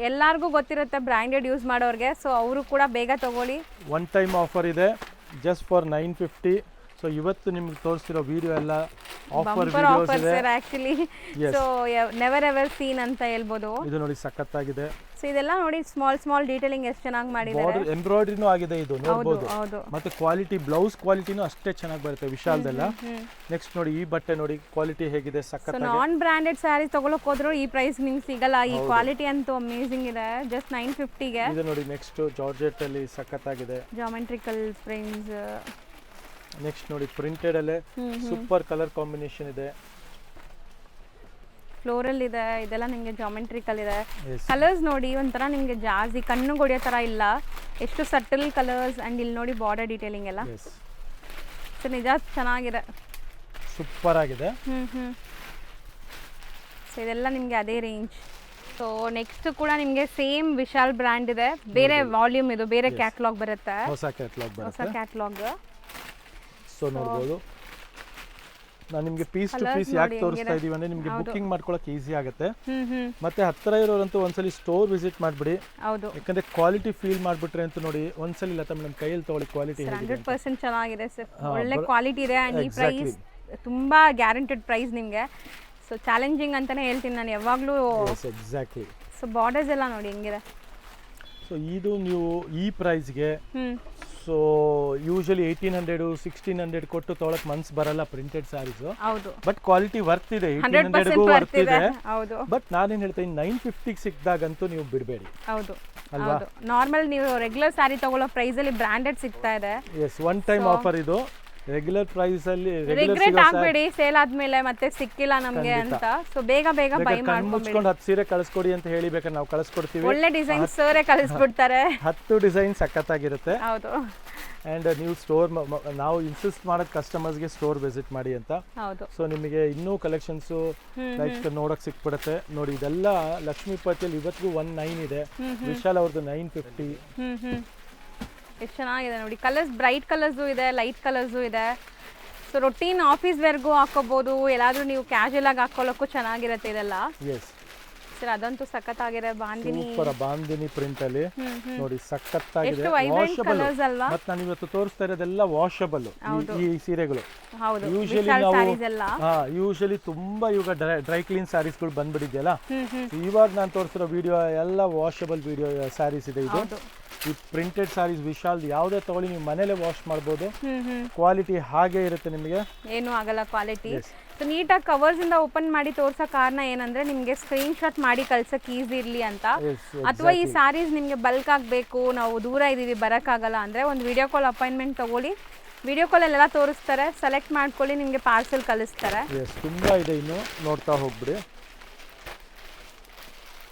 [SPEAKER 2] ಎಲ್ಲರಿಗೂ ಗೊತ್ತಿರುತ್ತೆ ಬ್ರಾಂಡೆಡ್ ಯೂಸ್ ಮಾಡೋರಿಗೆ. ಸೊ ಅವರು ಕೂಡ ಬೇಗ ತಗೊಳ್ಳಿ.
[SPEAKER 1] ಒನ್ ಟೈಮ್ ಆಫರ್ ಇದೆ ಜಸ್ಟ್ ಫಾರ್ 950. ಸೊ ಇವತ್ತು ನಿಮ್ಗೆ ತೋರಿಸ್ತಿರೋ ವಿಡಿಯೋ ಎಲ್ಲ ಆಫರ್ ವಿಡಿಯೋಸ್ ಇದೆ
[SPEAKER 2] actually. So never ever seen ಅಂತ ಹೇಳ್ಬೋದು.
[SPEAKER 1] ಇದು ನೋಡಿ, ಸಖತ್ತಾಗಿದೆ.
[SPEAKER 2] ಸೊ ಇದೆಲ್ಲ ನೋಡಿ, ಸ್ಮಾಲ್ ಡೀಟೇಲಿಂಗ್ ಎಷ್ಟು ಚೆನ್ನಾಗಿ ಮಾಡಿದ್ದಾರೆ.
[SPEAKER 1] ಬಾರ್ಡರ್ ಎಂಬ್ರಾಯ್ಡರಿನೂ ಆಗಿದೆ, ಇದು ನೋಡಬಹುದು. ಮತ್ತೆ ಕ್ವಾಲಿಟಿ, ಬ್ಲೌಸ್ ಕ್ವಾಲಿಟಿನೂ ಅಷ್ಟೇ ಚೆನ್ನಾಗಿ ಬರುತ್ತೆ ವಿಶಾಲ್ದೆಲ್ಲ. ನೆಕ್ಸ್ಟ್ ನೋಡಿ, ಈ ಬಟ್ಟೆ ನೋಡಿ ಕ್ವಾಲಿಟಿ ಹೇಗಿದೆ, ಸಖತ್ತಾಗಿದೆ.
[SPEAKER 2] ನಾನ್ ಬ್ರಾಂಡೆಡ್ ಸ್ಯಾರಿ ತಗೊಳಕ್ ಹೋದ್ರು ಈ ಪ್ರೈಸ್ ನಿಮ್ಗೆ ಸಿಗಲ್ಲ. ಈ ಕ್ವಾಲಿಟಿ ಅಂತೂ ಅಮೇಜಿಂಗ್ ಇದೆ. ಜಸ್ಟ್ 950 ಗೆ.
[SPEAKER 1] ಇದು ನೋಡಿ, ನೆಕ್ಸ್ಟ್ ಜಾರ್ಜೆಟ್ ಅಲ್ಲಿ ಸಖತ್ತಾಗಿದೆ,
[SPEAKER 2] ಜಾಮೆಟ್ರಿಕಲ್ ಪ್ರಿಂಟ್ಸ್.
[SPEAKER 1] ನೆಕ್ಸ್ಟ್ ನೋಡಿ, ಪ್ರಿಂಟೆಡ್ ಅಲ್ಲೇ ಸೂಪರ್ ಕಲರ್ ಕಾಂಬಿನೇಷನ್ ಇದೆ.
[SPEAKER 2] ಫ್ಲೋರಲ್ ಇದೆ, ಇದೆಲ್ಲ ನಿಮಗೆ ಜಾಮೆಟ್ರಿಕಲ್ ಇದೆ. ಕಲರ್ಸ್ ನೋಡಿ, ಒಂಥರ ನಿಮಗೆ ಜಾಸ್ತಿ ಕಣ್ಣು ಹೊಡೆಯೋ ಥರ ಇಲ್ಲ. ಎಷ್ಟು ಸಟಲ್ ಕಲರ್ಸ್. ಅಂಡ್ ಇಲ್ಲಿ ನೋಡಿ ಬಾರ್ಡರ್ ಡೀಟೇಲಿಂಗ್ ಎಲ್ಲ. ಸೊ ನಿಜ ಚೆನ್ನಾಗಿದೆ,
[SPEAKER 1] ಸೂಪರ್ ಆಗಿದೆ.
[SPEAKER 2] ಸೊ ಇದೆಲ್ಲ ನಿಮಗೆ ಅದೇ ರೇಂಜ್. ಸೊ ನೆಕ್ಸ್ಟ್ ಕೂಡ ನಿಮಗೆ ಸೇಮ್ ವಿಶಾಲ್ ಬ್ರ್ಯಾಂಡ್ ಇದೆ, ಬೇರೆ ವಾಲ್ಯೂಮ್. ಇದು ಬೇರೆ ಕ್ಯಾಟಲಾಗ್ ಬರುತ್ತೆ,
[SPEAKER 1] ಹೊಸ ಕ್ಯಾಟಲಾಗ್. ಸೊ ನೋಡಬಹುದು, ನಾನು ನಿಮಗೆ ಪೀಸ್ ಟು ಪೀಸ್ ಯಾಕೆ ತೋರಿಸ್ತಾ ಇದೀವಿ ಅಂದ್ರೆ ನಿಮಗೆ ಬುಕಿಂಗ್ ಮಾಡ್ಕೊಳ್ಳೋಕೆ ಈಸಿ ಆಗುತ್ತೆ. ಮತ್ತೆ ಹತ್ತಿರ ಇರೋರಂತೂ ಒಂದ್ಸಲಿ ಸ್ಟೋರ್ ವಿಸಿಟ್ ಮಾಡ್ಬಿಡಿ. ಯಾಕಂದ್ರೆ ಕ್ವಾಲಿಟಿ ಫೀಲ್ ಮಾಡ್ಬಿಟ್ರೆ ಅಂತ ನೋಡಿ, ಒಂದ್ಸಲಿ ಲತಾ ಮೇಡಮ್ ಕೈಯಲ್ಲಿ ತಗೊಳ್ಳಿ, ಕ್ವಾಲಿಟಿ
[SPEAKER 2] 100% ಚೆನ್ನಾಗಿದೆ ಸರ್. ಒಳ್ಳೆ ಕ್ವಾಲಿಟಿ ಇದೆ. ಅಂಡ್ ಈ ಪ್ರೈಸ್ ತುಂಬಾ ಗ್ಯಾರಂಟೆಡ್ ಪ್ರೈಸ್ ನಿಮಗೆ. ಸೊ ಚಾಲೆಂಜಿಂಗ್ ಅಂತಾನೆ ಹೇಳ್ತೀನಿ ನಾನು ಯಾವಾಗಲೂ.
[SPEAKER 1] ಎಕ್ಸಾಕ್ಟ್ಲಿ.
[SPEAKER 2] ಸೊ ಬಾರ್ಡರ್ಸ್ ಎಲ್ಲ ನೋಡಿ ಹೆಂಗಿದೆ.
[SPEAKER 1] ಸೊ ಇದು ನೀವು ಈ ಪ್ರೈಸ್ಗೆ, ಸೊ ಯೂಶಲಿ 1800 1600 ಕೊಟ್ಟು ತೊಗೊಳಕ್ ಮನ್ಸ್ ಬರಲ್ಲ printed saris. But quality worth ಇದೆ, 1800ಗೂ ವರ್ತ್ ಇದೆ. ಬಟ್ ನಾನೇನ್ ಹೇಳ್ತೀನಿ, 950 ಸಿಕ್ದಾಗಂತೂ ನೀವು ಬಿಡಬೇಡಿ.
[SPEAKER 2] ನಾರ್ಮಲ್ ನೀವು ರೆಗ್ಯುಲರ್ ಸ್ಯಾರಿ ತಗೊಳ್ಳೋ ಪ್ರೈಸ್ ಅಲ್ಲಿ ಬ್ರಾಂಡೆಡ್ ಸಿಗ್ತಾ ಇದೆ.
[SPEAKER 1] ಎಸ್, ಒನ್ ಟೈಮ್ ಆಫರ್ ಇದು. ರೆಗ್ಯುಲರ್ ಪ್ರೈಸ್ ಅಲ್ಲಿ
[SPEAKER 2] ರಿಗ್ರೆಟ್ ಆಗ್ಬೇಡಿ ಸೇಲ್ ಆದ್ಮೇಲೆ ಮತ್ತೆ ಸಿಕ್ಕಿಲ್ಲ ನಮ್ಗೆ ಅಂತ. ಸೊ ಬೇಗ ಬೇಗ ಬೈ ಮಾಡ್ಕೊಂಡ್ಬಿಡಿ.
[SPEAKER 1] ಮುಚ್ಕೊಂಡು 10 ಸೀರೆ ಕಳಿಸ್ಕೊಡಿ ಅಂತ ಹೇಳಿ ಬೇಕಾದ್ರೆ ನಾವು ಕಳಿಸ್ಕೊಡ್ತೀವಿ.
[SPEAKER 2] ಒಳ್ಳೆ ಡಿಸೈನ್ ಸರೇ ಕಳಿಸ್ಬಿಡ್ತಾರೆ.
[SPEAKER 1] 10 ಡಿಸೈನ್ ಸಖತ್ತಾಗಿರುತ್ತೆ.
[SPEAKER 2] ಹೌದು.
[SPEAKER 1] ಅಂಡ್ ನೀವು ಸ್ಟೋರ್ ನಾವು ಇನ್ಸಿಸ್ಟ್ ಮಾಡೋದು ಕಸ್ಟಮರ್ಸ್ಗೆ ಸ್ಟೋರ್ ವಿಸಿಟ್ ಮಾಡಿ ಅಂತ.
[SPEAKER 2] ಹೌದು.
[SPEAKER 1] ಸೊ ನಿಮಗೆ ಇನ್ನೂ ಕಲೆಕ್ಷನ್ಸ್ ಲೈಕ್ ನೋಡಕ್ ಸಿಕ್ಬಿಡುತ್ತೆ. ನೋಡಿ ಇದೆಲ್ಲ ಲಕ್ಷ್ಮೀಪತಿಯಲ್ಲಿ ಇವತ್ತಿಗೂ 19 ಇದೆ. ವಿಶಾಲ್ ಅವ್ರದ್ದು 950.
[SPEAKER 2] ಎಷ್ಟು ಚೆನ್ನಾಗಿದೆ ನೋಡಿ. ಕಲರ್ಸ್ ಬ್ರೈಟ್ ಕಲರ್ಸು ಇದೆ, ಲೈಟ್ ಕಲರ್ಸು ಇದೆ. ಸೊ ರೊಟೀನ್ ಆಫೀಸ್ ವೇರ್ಗೂ ಹಾಕೋಬಹುದು, ಎಲ್ಲಾದ್ರೂ ನೀವು ಕ್ಯಾಶುಯಲ್ ಆಗಿ ಹಾಕೊಳ್ಳೋಕ್ಕೂ ಚೆನ್ನಾಗಿರುತ್ತೆ ಇದೆಲ್ಲ.
[SPEAKER 1] ಎಸ್
[SPEAKER 2] ಸರ್ ಅದಂತೂ ಸಖತ್ತಾಗಿದೆ. ಬಾಂದಿನಿ
[SPEAKER 1] ಸೂಪರ್ ಬಾಂದಿನಿ ಪ್ರಿಂಟ್ ಅಲ್ಲಿ ನೋಡಿ ಸಖತ್ತಾಗಿದೆ.
[SPEAKER 2] ಎಷ್ಟು ವೈಬ್ರೆಂಟ್ ಕಲರ್ಸ್ ಅಲ್ವಾ.
[SPEAKER 1] ಮತ್ತೆ ನಾನು ಇವತ್ತು ತೋರಿಸ್ತಾ ಇರೋದೆಲ್ಲ ವಾಷಬಲ್ ಈ ಸೀರೆಗಳು.
[SPEAKER 2] ಹೌದು.
[SPEAKER 1] ಯೂಶಲಿ ಯೂಶಲಿ ತುಂಬಾ ಇವಾಗ ಡ್ರೈ ಕ್ಲೀನ್ ಸ್ಯಾರೀಸ್ಗಳು ಬಂದ್ಬಿಟ್ಟಿದೆಯಲ್ಲ. ಇವಾಗ ನಾನು ತೋರಿಸಿರೋ ವಿಡಿಯೋ ಎಲ್ಲ ವಾಷಬಲ್ ವಿಡಿಯೋ ಸ್ಯಾರೀಸ್ ಇದೆ. ಇದು ಈ ಪ್ರಿಂಟೆಡ್ ಸ್ಯಾರೀಸ್ ವಿಶಾಲ್ ಯಾವುದೇ ತಗೊಳ್ಳಿ ನೀವು ಮನೇಲೆ ವಾಶ್ ಮಾಡ್ಬೋದು. ಕ್ವಾಲಿಟಿ ಹಾಗೆ ಇರುತ್ತೆ, ನಿಮಗೆ
[SPEAKER 2] ಏನೂ ಆಗಲ್ಲ ಕ್ವಾಲಿಟಿ. ಸೊ ನೀಟಾಗಿ ಕವರ್ಸ್ ಇಂದ ಓಪನ್ ಮಾಡಿ ತೋರ್ಸೋ ಕಾರಣ ಏನಂದ್ರೆ ನಿಮಗೆ ಸ್ಕ್ರೀನ್ ಶಾಟ್ ಮಾಡಿ ಕಳ್ಸಕ್ ಈಸಿ ಇರ್ಲಿ ಅಂತ. ಅಥವಾ ಈ ಸ್ಯಾರೀಸ್ ನಿಮಗೆ ಬಲ್ಕ್ ಆಗಬೇಕು, ನಾವು ದೂರ ಇದೀವಿ ಬರೋಕ್ಕಾಗಲ್ಲ ಅಂದ್ರೆ ಒಂದು ವಿಡಿಯೋ ಕಾಲ್ ಅಪಾಯಿಂಟ್ಮೆಂಟ್ ತಗೊಳ್ಳಿ. ವಿಡಿಯೋ ಕಾಲಲ್ಲೆಲ್ಲ ತೋರಿಸ್ತಾರೆ, ಸೆಲೆಕ್ಟ್ ಮಾಡ್ಕೊಳ್ಳಿ, ನಿಮಗೆ ಪಾರ್ಸೆಲ್ ಕಳಿಸ್ತಾರೆ.
[SPEAKER 1] ತುಂಬಾ ಇದೆ, ಇನ್ನು ನೋಡ್ತಾ ಹೋಗ್ಬಿಡಿ.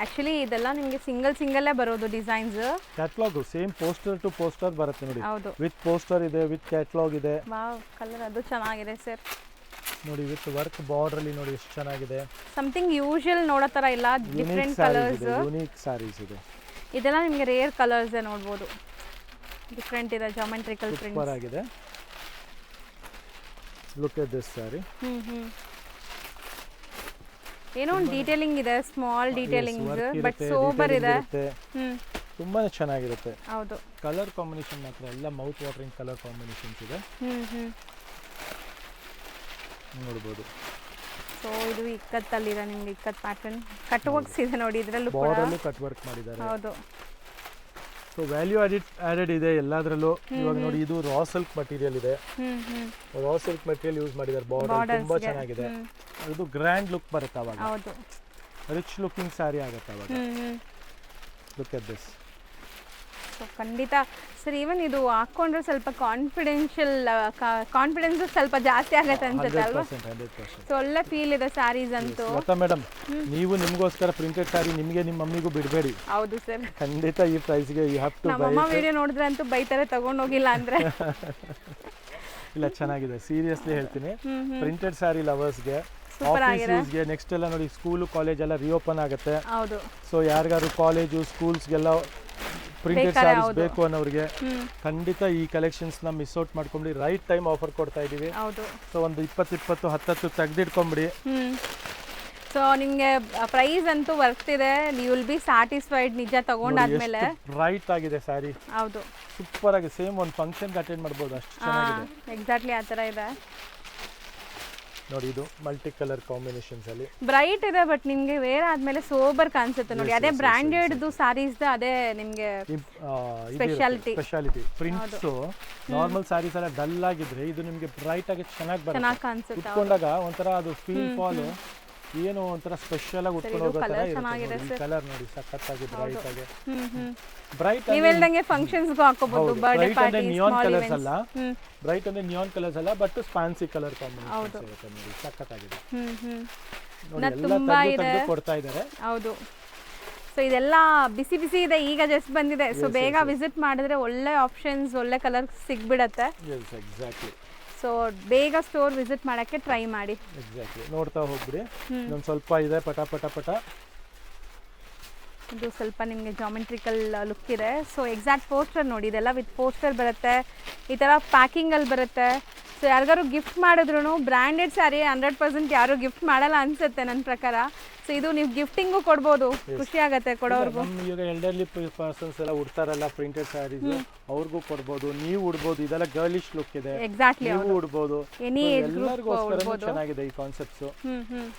[SPEAKER 2] ಆಕ್ಚುಲಿ ಇದೆಲ್ಲ ನಿಮಗೆ ಸಿಂಗಲ್ ಬರೋದು designs.
[SPEAKER 1] Catalogue same poster to poster ಬರುತ್ತೆ ನೋಡಿ.
[SPEAKER 2] ಹೌದು.
[SPEAKER 1] ವಿತ್ ಪೋಸ್ಟರ್ ಇದೆ, ವಿತ್ ಕ್ಯಾಟಲಾಗ್ ಇದೆ.
[SPEAKER 2] ವಾವ್, ಕಲರ್ ಅದು ಚೆನ್ನಾಗಿದೆ ಸರ್.
[SPEAKER 1] ನೋಡಿ ವಿತ್ ವರ್ಕ್ ಬಾರ್ಡರ್ ಅಲ್ಲಿ ನೋಡಿ ಎಷ್ಟು ಚೆನ್ನಾಗಿದೆ.
[SPEAKER 2] ಸಮಥಿಂಗ್ ಯೂಶುವಲ್ ನೋಡೋ ತರ ಇಲ್ಲ, ಡಿಫರೆಂಟ್ ಕಲರ್ಸ್,
[SPEAKER 1] ಯೂನಿಕ್ ಸ್ಯಾರೀಸ್ ಇದೆ.
[SPEAKER 2] ಇದೆಲ್ಲ ನಿಮಗೆ ರೇರ್ ಕಲರ್ಸ್ ನೋಡಬಹುದು. ಡಿಫರೆಂಟ್ ಇದೆ, ಜಾಮೆಟ್ರಿಕಲ್ ಪ್ರಿಂಟ್ಸ್
[SPEAKER 1] ಸೂಪರ್ ಆಗಿದೆ. Look at this sari.
[SPEAKER 2] ಏನೋ ಒಂದು ಡೀಟೇಲಿಂಗ್ ಇದೆ, ಸ್ಮಾಲ್ ಡೀಟೇಲಿಂಗ್, ಬಟ್ ಸೋಬರ್ ಇದೆ.
[SPEAKER 1] ತುಂಬಾ ಚೆನ್ನಾಗಿರುತ್ತೆ.
[SPEAKER 2] ಹೌದು.
[SPEAKER 1] ಕಲರ್ ಕಾಂಬಿನೇಷನ್ ಮಾತ್ರ ಎಲ್ಲ ಮೌತ್ ವಾಟರಿಂಗ್ ಕಲರ್ ಕಾಂಬಿನೇಷನ್ಸ್ ಇದೆ. ನೋಡಬಹುದು.
[SPEAKER 2] ಸೊ ಇದು ಇಕ್ಕತ್ತಲ್ಲಿದೆ, ನಿಮ್ಗೆ ಇಕ್ಕತ್ ಪ್ಯಾಟರ್ನ್ ಕಟ್ ವರ್ಕ್ಸ್ ಇದೆ ನೋಡಿ ಇದರಲ್ಲೂ ಕೂಡ.
[SPEAKER 1] ಬಾರ್ಡರ್ಲ್ಲೂ ಕಟ್ ವರ್ಕ್ ಮಾಡಿದ್ದಾರೆ.
[SPEAKER 2] ಹೌದು.
[SPEAKER 1] ಸೊ ವ್ಯಾಲ್ಯೂ ಆಡೆಡ್ ಇದೆ ಎಲ್ಲದರಲ್ಲೂ. ಇವಾಗ ನೋಡಿ ಇದು ರಾ ಸಿಲ್ಕ್ ಮಟೀರಿಯಲ್ ಇದೆ. ರಾ ಸಿಲ್ಕ್ ಮಟೀರಿಯಲ್ ಯೂಸ್ ಮಾಡಿದ್ದಾರೆ. ಬಾರ್ಡರ್ ತುಂಬಾ ಚೆನ್ನಾಗಿದೆ. ಇದು ಗ್ರ್ಯಾಂಡ್ ಲುಕ್ ಬರುತ್ತೆ ಅವಾಗ.
[SPEAKER 2] ಹೌದು.
[SPEAKER 1] ರಿಚ್ ಲುಕಿಂಗ್ ಸ್ಯಾರಿ ಆಗುತ್ತೆ ಅವಾಗ. Look at this.
[SPEAKER 2] ಸೊ ಖಂಡಿತ ಸರ್, ಈವನ್ ಇದು ಹಾಕೊಂಡ್ರೆ ಸ್ವಲ್ಪ ಕಾನ್ಫಿಡೆನ್ಸ್ ಸ್ವಲ್ಪ ಜಾಸ್ತಿ ಆಗತ್ತೆ ಅನ್ಸುತ್ತೆ ಅಲ್ವಾ.
[SPEAKER 1] 100%.
[SPEAKER 2] ಸೊ ಒಳ್ಳೆ ಫೀಲ್ ಇದೆ ಸ್ಯಾರೀಸ್ ಅಂತೂ.
[SPEAKER 1] ಲತಾ ಮೇಡಮ್, ನೀವು ನಿಮಗೋಸ್ಕರ ಪ್ರಿಂಟೆಡ್ ಸ್ಯಾರಿ ನಿಮಗೆ ನಿಮ್ಮ ಮಮ್ಮಿಗೂ ಬಿಡಬೇಡಿ.
[SPEAKER 2] ಹೌದು ಸರ್,
[SPEAKER 1] ಖಂಡಿತ ಈ ಪ್ರೈಸ್ಗೆ ಯು ಹ್ಯಾವ್ ಟು ಬೈ.
[SPEAKER 2] ನಮ್ಮ ವಿಡಿಯೋ ನೋಡಿದ್ರೆ ಅಂತೂ ಬೈತಾರೆ ತಗೊಂಡು ಹೋಗಿಲ್ಲ ಅಂದ್ರೆ.
[SPEAKER 1] ಇಲ್ಲ, ಚೆನ್ನಾಗಿದೆ, ಸೀರಿಯಸ್ಲಿ ಹೇಳ್ತೀನಿ. ಪ್ರಿಂಟೆಡ್ ಸ್ಯಾರಿ ಲವರ್ಸ್ಗೆ,
[SPEAKER 2] ಸೂಪರ್ ಆಗಿದೆ.
[SPEAKER 1] ಆಫೀಸ್ಗೆ ನೆಕ್ಸ್ಟ್ ಎಲ್ಲ ನೋಡಿ ಸ್ಕೂಲು ಕಾಲೇಜ್ ಎಲ್ಲ ರಿಓಪನ್ ಆಗುತ್ತೆ.
[SPEAKER 2] ಹೌದು.
[SPEAKER 1] ಸೊ ಯಾರಿಗಾರು ಕಾಲೇಜು ಸ್ಕೂಲ್ಸ್ಗೆಲ್ಲ ಪ್ರಿಂಟೆಡ್ ಸ್ಯಾರೀಸ್ ಬೇಕು ಅನ್ನೋರಿಗೆ ಖಂಡಿತ ಈ ಕಲೆಕ್ಷನ್ಸ್ ನ ಮಿಸ್ ಔಟ್ ಮಾಡ್ಕೊಂಡ್ಬಿಡಿ. ರೈಟ್ ಟೈಮ್ ಆಫರ್ ಕೊಡ್ತಾ ಇದೀವಿ. ಸೊ ಒಂದು 20 10 ತೆಗೆದಿಟ್ಕೊಂಡ್ಬಿಡಿ.
[SPEAKER 2] ಸೊ ನಿಮಗೆ ಪ್ರೈಸ್ ಅಂತೂ ವರ್ತ್ ಇದೆ, ಯು ವಿಲ್ ಬಿ ಸ್ಯಾಟಿಸ್ಫೈಡ್ ನಿಜ ತಗೊಂಡಾದ್ಮೇಲೆ.
[SPEAKER 1] ರೈಟ್ ಆಗಿದೆ ಸ್ಯಾರಿ.
[SPEAKER 2] ಹೌದು,
[SPEAKER 1] ಸೂಪರ್ ಆಗಿದೆ. ಸೇಮ್ ಒಂದು ಫಂಕ್ಷನ್ ಅಟೆಂಡ್ ಮಾಡ್ಬೋದು, ಅಷ್ಟು ಚೆನ್ನಾಗಿದೆ.
[SPEAKER 2] ಎಕ್ಸಾಕ್ಟ್ಲಿ ಆ ಥರ ಇದೆ
[SPEAKER 1] ನೋಡಿ. ಇದು ಮಲ್ಟಿ ಕಲರ್ ಕಾಂಬಿನೇಷನ್ಸ್ ಅಲ್ಲಿ
[SPEAKER 2] ಬ್ರೈಟ್ ಇದೆ, ಬಟ್ ನಿಮಗೆ ವೇರ್ ಆದ್ಮೇಲೆ ಸೋಬರ್ ಕಾಣಿಸುತ್ತೆ ನೋಡಿ. ಅದೇ ಬ್ರಾಂಡೆಡ್ ಸ್ಯಾರೀಸ್ ಅದೇ ನಿಮಗೆ
[SPEAKER 1] ಸ್ಪೆಷಾಲಿಟಿ. ಪ್ರಿಂಟ್ಸ್ ನಾರ್ಮಲ್ ಸ್ಯಾರೀಸ್ ಎಲ್ಲ ಡಲ್ ಆಗಿದ್ರೆ ಇದು ನಿಮಗೆ ಬ್ರೈಟ್ ಆಗಿ ಚೆನ್ನಾಗಿ
[SPEAKER 2] ಕಾಣಿಸುತ್ತೆ.
[SPEAKER 1] ಉಟ್ಕೊಂಡಾಗ ಒಂಥರ ಅದು ಫೀಲ್ ಫಾಲ್ ಏನೋ ಒಂಥರ ಸ್ಪೆಷಲ್ ಆಗಿ ಉಟ್ಕೊಂಡು ಹೋಗೋ ತರ ಇರುತ್ತೆ. ಕಲರ್ ನೋಡಿ ಸಖತ್ತಾಗಿ ಬ್ರೈಟ್ ಆಗಿ. ಬ್ರೈಟ್
[SPEAKER 2] ನೀವು ಹೇಳ್ದಂಗೆ ಫಂಕ್ಷನ್ಸ್ ಗೂ ಹಾಕೋಬಹುದು, ಬರ್ತ್ಡೇ ಪಾರ್ಟಿ,
[SPEAKER 1] ನಿಯಾನ್ ಕಲರ್ಸ್ ಅಲ್ಲ. ಬ್ರೈಟ್ ಅಂದ್ರೆ ನಿಯಾನ್ ಕಲರ್ಸ್ ಅಲ್ಲ, ಬಟ್ ಫ್ಯಾನ್ಸಿ ಕಲರ್ ಕಾಂಬಿನೇಷನ್ ಇರುತ್ತೆ ನೋಡಿ, ಸಖತ್ತಾಗಿದೆ.
[SPEAKER 2] ತುಂಬಾ ಇದೆ,
[SPEAKER 1] ಕೊಡ್ತಾ ಇದ್ದಾರೆ.
[SPEAKER 2] ಹೌದು. ಸೊ ಇದೆಲ್ಲ ಬಿಸಿ ಬಿಸಿ ಇದೆ, ಈಗ ಜಸ್ಟ್ ಬಂದಿದೆ. ಸೊ ಬೇಗ ವಿಸಿಟ್ ಮಾಡಿದ್ರೆ ಒಳ್ಳೆ ಆಪ್ಷನ್ಸ್, ಒಳ್ಳೆ ಕಲರ್ ಸಿಗ್ಬಿಡತ್ತೆ.
[SPEAKER 1] ಎಕ್ಸಾಕ್ಟ್ಲಿ.
[SPEAKER 2] ಸೊ ಬೇಗ ಸ್ಟೋರ್ ವಿಸಿಟ್ ಮಾಡಕ್ಕೆ ಟ್ರೈ ಮಾಡಿ.
[SPEAKER 1] ಎಕ್ಸಾಕ್ಟ್ಲಿ, ನೋಡ್ತಾ ಹೋಗ್ಬಿಡಿ. ಇನ್ನೊಂದು ಸ್ವಲ್ಪ ಇದೆ, ಪಟ ಪಟ ಪಟ.
[SPEAKER 2] ಇದು ಸ್ವಲ್ಪ ನಿಮಗೆ ಜಾಮೆಟ್ರಿಕಲ್ ಲುಕ್ ಇದೆ. ಸೊ ಎಕ್ಸಾಕ್ಟ್ ಪೋಸ್ಟರ್ ನೋಡಿ, ಇದೆಲ್ಲ ವಿತ್ ಪೋಸ್ಟರ್ ಬರುತ್ತೆ, ಈ ಥರ ಪ್ಯಾಕಿಂಗಲ್ಲಿ ಬರುತ್ತೆ. ಸೊ ಯಾರಿಗಾರು ಗಿಫ್ಟ್ ಮಾಡಿದ್ರು ಬ್ರ್ಯಾಂಡೆಡ್ ಸ್ಯಾರಿ 100% ಯಾರು ಗಿಫ್ಟ್ ಮಾಡಲ್ಲ ಅನ್ಸುತ್ತೆ ನನ್ನ ಪ್ರಕಾರ. ಸೊ ಇದು ನೀವು ಗಿಫ್ಟಿಂಗು ಕೊಡ್ಬೋದು, ಖುಷಿ ಆಗುತ್ತೆ ಕೊಡೋರ್ಗು.
[SPEAKER 1] ಈಗ ಎಲ್ಡರ್ಲಿ ಪರ್ಸನ್ಸ್ ಎಲ್ಲ ಉಡ್ತಾರಲ್ಲ ಪ್ರಿಂಟೆಡ್ ಸ್ಯಾರೀಸ್, ಅವ್ರಿಗೂ ಕೊಡ್ಬೋದು, ನೀವು ಉಡ್ಬೋದು. ಇದೆಲ್ಲ ಗರ್ಲಿಶ್ ಲುಕ್ ಇದೆ.
[SPEAKER 2] ಎಕ್ಸಾಕ್ಟ್ಲಿ,
[SPEAKER 1] ನೀವು ಉಡ್ಬೋದು. ಎಲ್ಲರಿಗೋಸ್ಕರ ಚೆನ್ನಾಗಿದೆ ಈ ಕಾನ್ಸೆಪ್ಟ್ಸ್.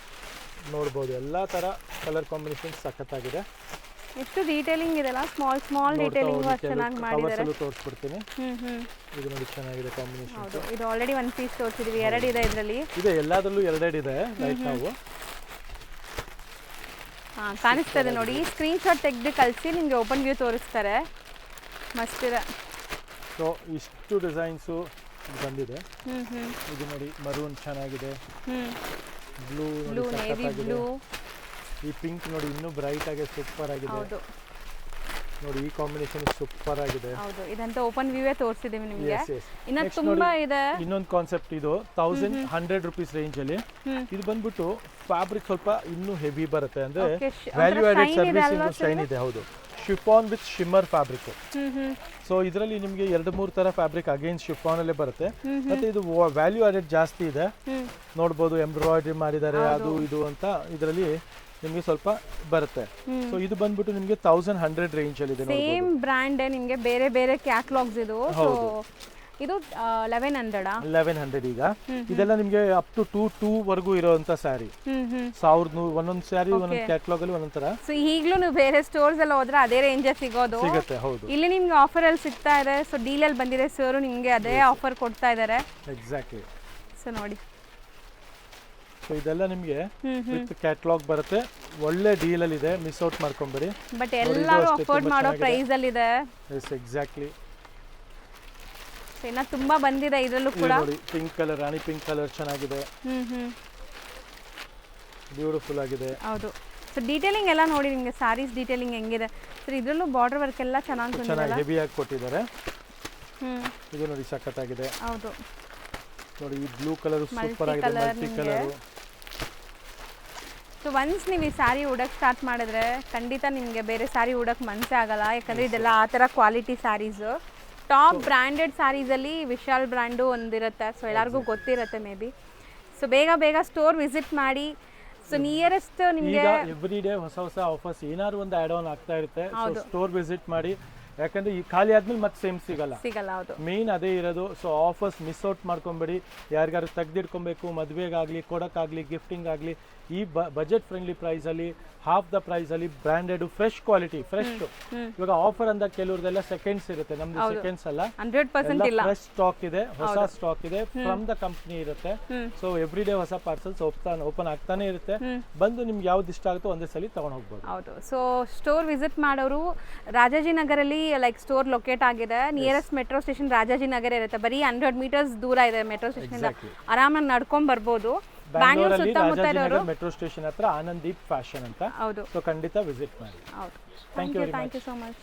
[SPEAKER 1] ನೋಡ್ಬೋದು ಎಲ್ಲಾ ತರ ಕಲರ್ ಕಾಂಬಿನೇಷನ್ ಸಖತ್ತಾಗಿದೆ.
[SPEAKER 2] ಎಷ್ಟು ಡೀಟೇಲಿಂಗ್ ಇದೆಲ್ಲ, ಸ್ಮಾಲ್ ಡೀಟೇಲಿಂಗ್ ಚೆನ್ನಾಗಿ ಮಾಡಿದ್ದಾರೆ.
[SPEAKER 1] ತೋರಿಸ್ಬಿಡ್ತೀನಿ. ಇದು ನೋಡಿ ಚೆನ್ನಾಗಿದೆ ಕಾಂಬಿನೇಷನ್.
[SPEAKER 2] ಹೌದು, ಇದು ಆಲ್ರೆಡಿ ಒಂದು ಪೀಸ್ ತೋರಿಸಿದ್ವಿ, 2 ಇದೆ ಇದರಲ್ಲಿ.
[SPEAKER 1] ಇದೆ, ಎಲ್ಲದರಲ್ಲೂ 2 ಇದೆ. ರೈಟ್ ನಾವು
[SPEAKER 2] ಕಾಣಿಸ್ತದೆ ನೋಡಿ. ಸ್ಕ್ರೀನ್ ಶಾಟ್ ತೆಗೆದು ಕಳಿಸಿ, ನಿಮಗೆ ಓಪನ್ ವ್ಯೂ ತೋರಿಸ್ತಾರೆ. ಮಸ್ತ್ ಇದೆ.
[SPEAKER 1] ಸೊ ಇಷ್ಟು ಡಿಸೈನ್ಸು ಇದು ಬಂದಿದೆ. ಇದು ನೋಡಿ ಮರೂನ್ ಚೆನ್ನಾಗಿದೆ, ಬ್ಲೂ
[SPEAKER 2] ಬ್ಲೂ
[SPEAKER 1] ನೋಡಿ
[SPEAKER 2] ನೇವಿ
[SPEAKER 1] ಸಖತ್ತಾಗಿದೆ.
[SPEAKER 2] ಬ್ಲೂ.
[SPEAKER 1] ಈ ಪಿಂಕ್ ನೋಡಿ ಇನ್ನೂ ಬ್ರೈಟ್ ಆಗಿ ಸೂಪರ್ ಆಗಿದೆ
[SPEAKER 2] ಹೌದು
[SPEAKER 1] ನೋಡಿ, ಈ ಕಾಂಬಿನೇಷನ್ ಸೂಪರ್ ಆಗಿದೆ.
[SPEAKER 2] ಹೌದು, ಇದಂತ ಓಪನ್ ವ್ಯೂವೇ ತೋರಿಸಿದೀವಿ ನಿಮಗೆ.
[SPEAKER 1] Yes, yes.
[SPEAKER 2] ಇನ್ನ
[SPEAKER 1] Next
[SPEAKER 2] ತುಂಬಾ
[SPEAKER 1] ನೋಡಿ,
[SPEAKER 2] ಇದೆ.
[SPEAKER 1] ಇನ್ನೊಂದು ಕಾನ್ಸೆಪ್ಟ್ ಇದು 1100 ರುಪೀಸ್ ರೇಂಜ್ ಅಲ್ಲಿ. ಇದು ಬಂದ್ಬಿಟ್ಟು ಫ್ಯಾಬ್ರಿಕ್ ಸ್ವಲ್ಪ ಇನ್ನೂ ಹೆವಿ ಬರುತ್ತೆ, ಅಂದ್ರೆ
[SPEAKER 2] Okay,
[SPEAKER 1] ವ್ಯಾಲ್ಯೂ
[SPEAKER 2] ಒಂಥರ
[SPEAKER 1] ಆಡೆಡ್
[SPEAKER 2] shine ಇದೆ
[SPEAKER 1] ಸರ್ವಿಸ್
[SPEAKER 2] ಅಲ್ವಾ
[SPEAKER 1] ಶೈನ್ ಇದೆ. ಹೌದು, chiffon with shimmer fabric. So ಇದರಲ್ಲಿ ನಿಮಗೆ 2-3 ತರ ಫ್ಯಾಬ್ರಿಕ್ ಅಗೇನ್ ಶಿಫಾನ್ ಅಲ್ಲೇ ಬರುತ್ತೆ. ಮತ್ತೆ ಇದು ವ್ಯಾಲ್ಯೂ ಆಡೆಡ್ ಜಾಸ್ತಿ ಇದೆ, ನೋಡ್ಬೋದು ಎಂಬ್ರಾಯ್ಡ್ರಿ ಮಾಡಿದ್ದಾರೆ ಅದು ಇದು ಅಂತ ಇದರಲ್ಲಿ ನಿಮಗೆ ಸ್ವಲ್ಪ ಬರುತ್ತೆ. ಸೊ ಇದು ಬಂದ್ಬಿಟ್ಟು ನಿಮಗೆ 1100 ರೇಂಜ್ ಅಲ್ಲಿ ಇದೆ.
[SPEAKER 2] ಸೇಮ್ ಬ್ರ್ಯಾಂಡ್ ನಿಮಗೆ ಬೇರೆ ಬೇರೆ ಕ್ಯಾಟ್ಲಾಗ್ಸ್ ಇದು. ಸೊ ಇದು 1100
[SPEAKER 1] ಈಗ ಇದೆಲ್ಲ ನಿಮಗೆ ಅಪ್ ಟು 2 ವರೆಗೂ ಇರುವಂತ ಸ್ಯಾರಿ. 1100 ಒಂದೊಂದು ಸ್ಯಾರಿ ಒಂದೊಂದು ಕ್ಯಾಟ್ಲಾಗ್ ಅಲ್ಲಿ ಒಂದೊಂದ್ ತರ
[SPEAKER 2] ಸೊ ಈಗಲೂ ನೀವು ಬೇರೆ ಸ್ಟೋರ್ಸ್ ಎಲ್ಲ ಹೋದ್ರೆ ಅದೇ ರೇಂಜ್ ಸಿಗೋದು
[SPEAKER 1] ಸಿಗುತ್ತೆ. ಹೌದು,
[SPEAKER 2] ಇಲ್ಲಿ ನಿಮ್ಗೆ ಆಫರ್ ಅಲ್ಲಿ ಸಿಗ್ತಾ ಇದೆ. ಸೊ ಡೀಲ್ ಅಲ್ಲಿ ಬಂದಿದೆ ಸರ್, ನಿಮ್ಗೆ ಅದೇ ಆಫರ್ ಕೊಡ್ತಾ ಇದ್ದಾರೆ.
[SPEAKER 1] ಎಕ್ಸಾಕ್ಟ್ಲಿ.
[SPEAKER 2] ಸೊ ನೋಡಿ,
[SPEAKER 1] ಸೊ ಇದೆಲ್ಲ ನಿಮಗೆ ವಿತ್ ಕ್ಯಾಟ್ಲಾಗ್ ಬರುತ್ತೆ, ಒಳ್ಳೆ ಡೀಲ್ ಅಲ್ಲಿ ಇದೆ, ಮಿಸ್ ಔಟ್ ಮಾಡ್ಕೊಂಬೇಡಿ.
[SPEAKER 2] ಬಟ್ ಎಲ್ಲರೂ ಅಫೋರ್ಡ್ ಮಾಡೋ ಪ್ರೈಸ್ ಅಲ್ಲಿ ಇದೆ.
[SPEAKER 1] Yes, exactly.
[SPEAKER 2] ಇನ್ನ ತುಂಬಾ ಬಂದಿದೆ ಇದರಲ್ಲೂ ಕೂಡ.
[SPEAKER 1] ನೋಡಿ pink colour, rani pink colour ಚೆನ್ನಾಗಿದೆ, ಬ್ಯೂಟಿಫುಲ್ ಆಗಿದೆ.
[SPEAKER 2] ಹೌದು. ಸೊ ಡೀಟೇಲಿಂಗ್ ಎಲ್ಲ ನೋಡಿ ನಿಮಗೆ, ಸ್ಯಾರೀಸ್ ಡೀಟೇಲಿಂಗ್ ಹೆಂಗಿದೆ. ಸರ್ ಇದರಲ್ಲೂ ಬಾರ್ಡರ್ ವರ್ಕ್ ಎಲ್ಲ ಚೆನ್ನಾಗಿ
[SPEAKER 1] ಹೆವಿ ಆಗಿ ಕೊಟ್ಟಿದ್ದಾರೆ. ಇದು ನೋಡಿ ಸಖತ್ತಾಗಿದೆ.
[SPEAKER 2] ಹೌದು,
[SPEAKER 1] ನೋಡಿ ಈ ಬ್ಲೂ ಕಲರ್ ಸೂಪರ್ ಆಗಿದೆ, ಮಲ್ಟಿ ಕಲರ್.
[SPEAKER 2] ಸೊ ಒನ್ಸ್ ನೀವು ಈ ಸ್ಯಾರಿ ಉಡಕ್ಕೆ ಸ್ಟಾರ್ಟ್ ಮಾಡಿದ್ರೆ ಖಂಡಿತ ನಿಮಗೆ ಬೇರೆ ಸ್ಯಾರಿ ಉಡಕ್ಕೆ ಮನಸ್ಸೇ ಆಗಲ್ಲ, ಯಾಕಂದರೆ ಇದೆಲ್ಲ ಆ ಥರ ಕ್ವಾಲಿಟಿ ಸ್ಯಾರೀಸು. ಟಾಪ್ ಬ್ರ್ಯಾಂಡೆಡ್ ಸ್ಯಾರೀಸಲ್ಲಿ ವಿಶಾಲ್ ಬ್ರ್ಯಾಂಡು ಒಂದಿರುತ್ತೆ. ಸೊ ಎಲ್ಲರಿಗೂ ಗೊತ್ತಿರುತ್ತೆ ಮೇ ಬಿ. ಸೊ ಬೇಗ ಬೇಗ ಸ್ಟೋರ್ ವಿಸಿಟ್ ಮಾಡಿ. ಸೊ ನಿಯರೆಸ್ಟ್ ನಿಮಗೆ
[SPEAKER 1] ಎವ್ರಿ ಡೇ ಹೊಸ ಹೊಸ ಆಫರ್ಸ್ ಏನಾದ್ರು ಒಂದು ಆಡ್ ಆನ್ ಆಗ್ತಾ ಇರುತ್ತೆ. ಸೊ ಸ್ಟೋರ್ ವಿಸಿಟ್ ಮಾಡಿ, ಯಾಕಂದ್ರೆ ಈ ಖಾಲಿ ಆದ್ಮೇಲೆ ಮತ್ತೆ ಸೇಮ್ ಸಿಗಲ್ಲ.
[SPEAKER 2] ಹೌದು,
[SPEAKER 1] ಮೇನ್ ಅದೇ ಇರೋದು. ಸೊ ಆಫರ್ಸ್ ಮಿಸ್ ಔಟ್ ಮಾಡ್ಕೊಂಬೇಡಿ. ಯಾರಿಗಾರು ತೆಗ್ದಿಟ್ಕೊಬೇಕು, ಮದುವೆಗಾಗಲಿ, ಕೊಡೋಕ್ಕಾಗಲಿ, ಗಿಫ್ಟಿಂಗ್ ಆಗಲಿ, ಈ ಬಜೆಟ್ ಫ್ರೆಂಡ್ಲಿ ಪ್ರೈಸ್ ಅಲ್ಲಿ, ಹಾಫ್ ದ ಪ್ರೈಸ್ ಅಲ್ಲಿ ಬ್ರಾಂಡೆಡ್ ಫ್ರೆಶ್ ಕ್ವಾಲಿಟಿ. ಫ್ರೆಶ್ ಇವಾಗ ಆಫರ್ ಅಂದಾಗ ಕೆಲವ್ರದೆಲ್ಲ ಸೆಕೆಂಡ್ಸ್ ಇರುತ್ತೆ, ನಮ್ದು ಸೆಕೆಂಡ್ಸ್ ಅಲ್ಲ,
[SPEAKER 2] 100% ಇಲ್ಲ.
[SPEAKER 1] ಫ್ರೆಶ್ ಸ್ಟಾಕ್ ಇದೆ, ಹೊಸ ಸ್ಟಾಕ್ ಇದೆ, ಫ್ರಮ್ ದ ಕಂಪ್ನಿ ಇರುತ್ತೆ. ಸೊ ಎವ್ರಿ ಡೇ ಹೊಸ ಪಾರ್ಸಲ್ಸ್ ಓಪನ್ ಆಗ್ತಾನೆ ಇರುತ್ತೆ. ಬಂದು ನಿಮ್ಗೆ ಯಾವ್ದು ಇಷ್ಟ ಆಗುತ್ತೋ ಒಂದೇ ಸಲ ತಗೊಂಡು ಹೋಗ್ಬೋದು.
[SPEAKER 2] ಹೌದು. ಸೊ ಸ್ಟೋರ್ ವಿಸಿಟ್ ಮಾಡೋರು ರಾಜಾಜಿನಗರಲ್ಲಿ ಲೈಕ್ ಸ್ಟೋರ್ ಲೊಕೇಟ್ ಆಗಿದೆ. ನಿಯರೆಸ್ಟ್ ಮೆಟ್ರೋ ಸ್ಟೇಷನ್ ರಾಜಾಜಿನಗರ ಇರುತ್ತೆ, ಬರೀ 100 ಮೀಟರ್ಸ್ ದೂರ ಇದೆ ಮೆಟ್ರೋ ಸ್ಟೇಷನ್. ಆರಾಮಾಗಿ ನಡ್ಕೊಂಡ್ ಬರ್ಬೋದು. ಬ್ಯಾಂಗ್ಳೂರ್ ಸುತ್ತಮುತ್ತ ಇರೋರು
[SPEAKER 1] ಮೆಟ್ರೋ ಸ್ಟೇಷನ್ ಹತ್ರ ಆನಂದೀಪ್ ಫ್ಯಾಷನ್ ಅಂತ.
[SPEAKER 2] ಹೌದು.
[SPEAKER 1] ಸೊ ಖಂಡಿತ ವಿಸಿಟ್ ಮಾಡಿ.
[SPEAKER 2] ಹೌದು.
[SPEAKER 1] Thank you
[SPEAKER 2] thank you so much.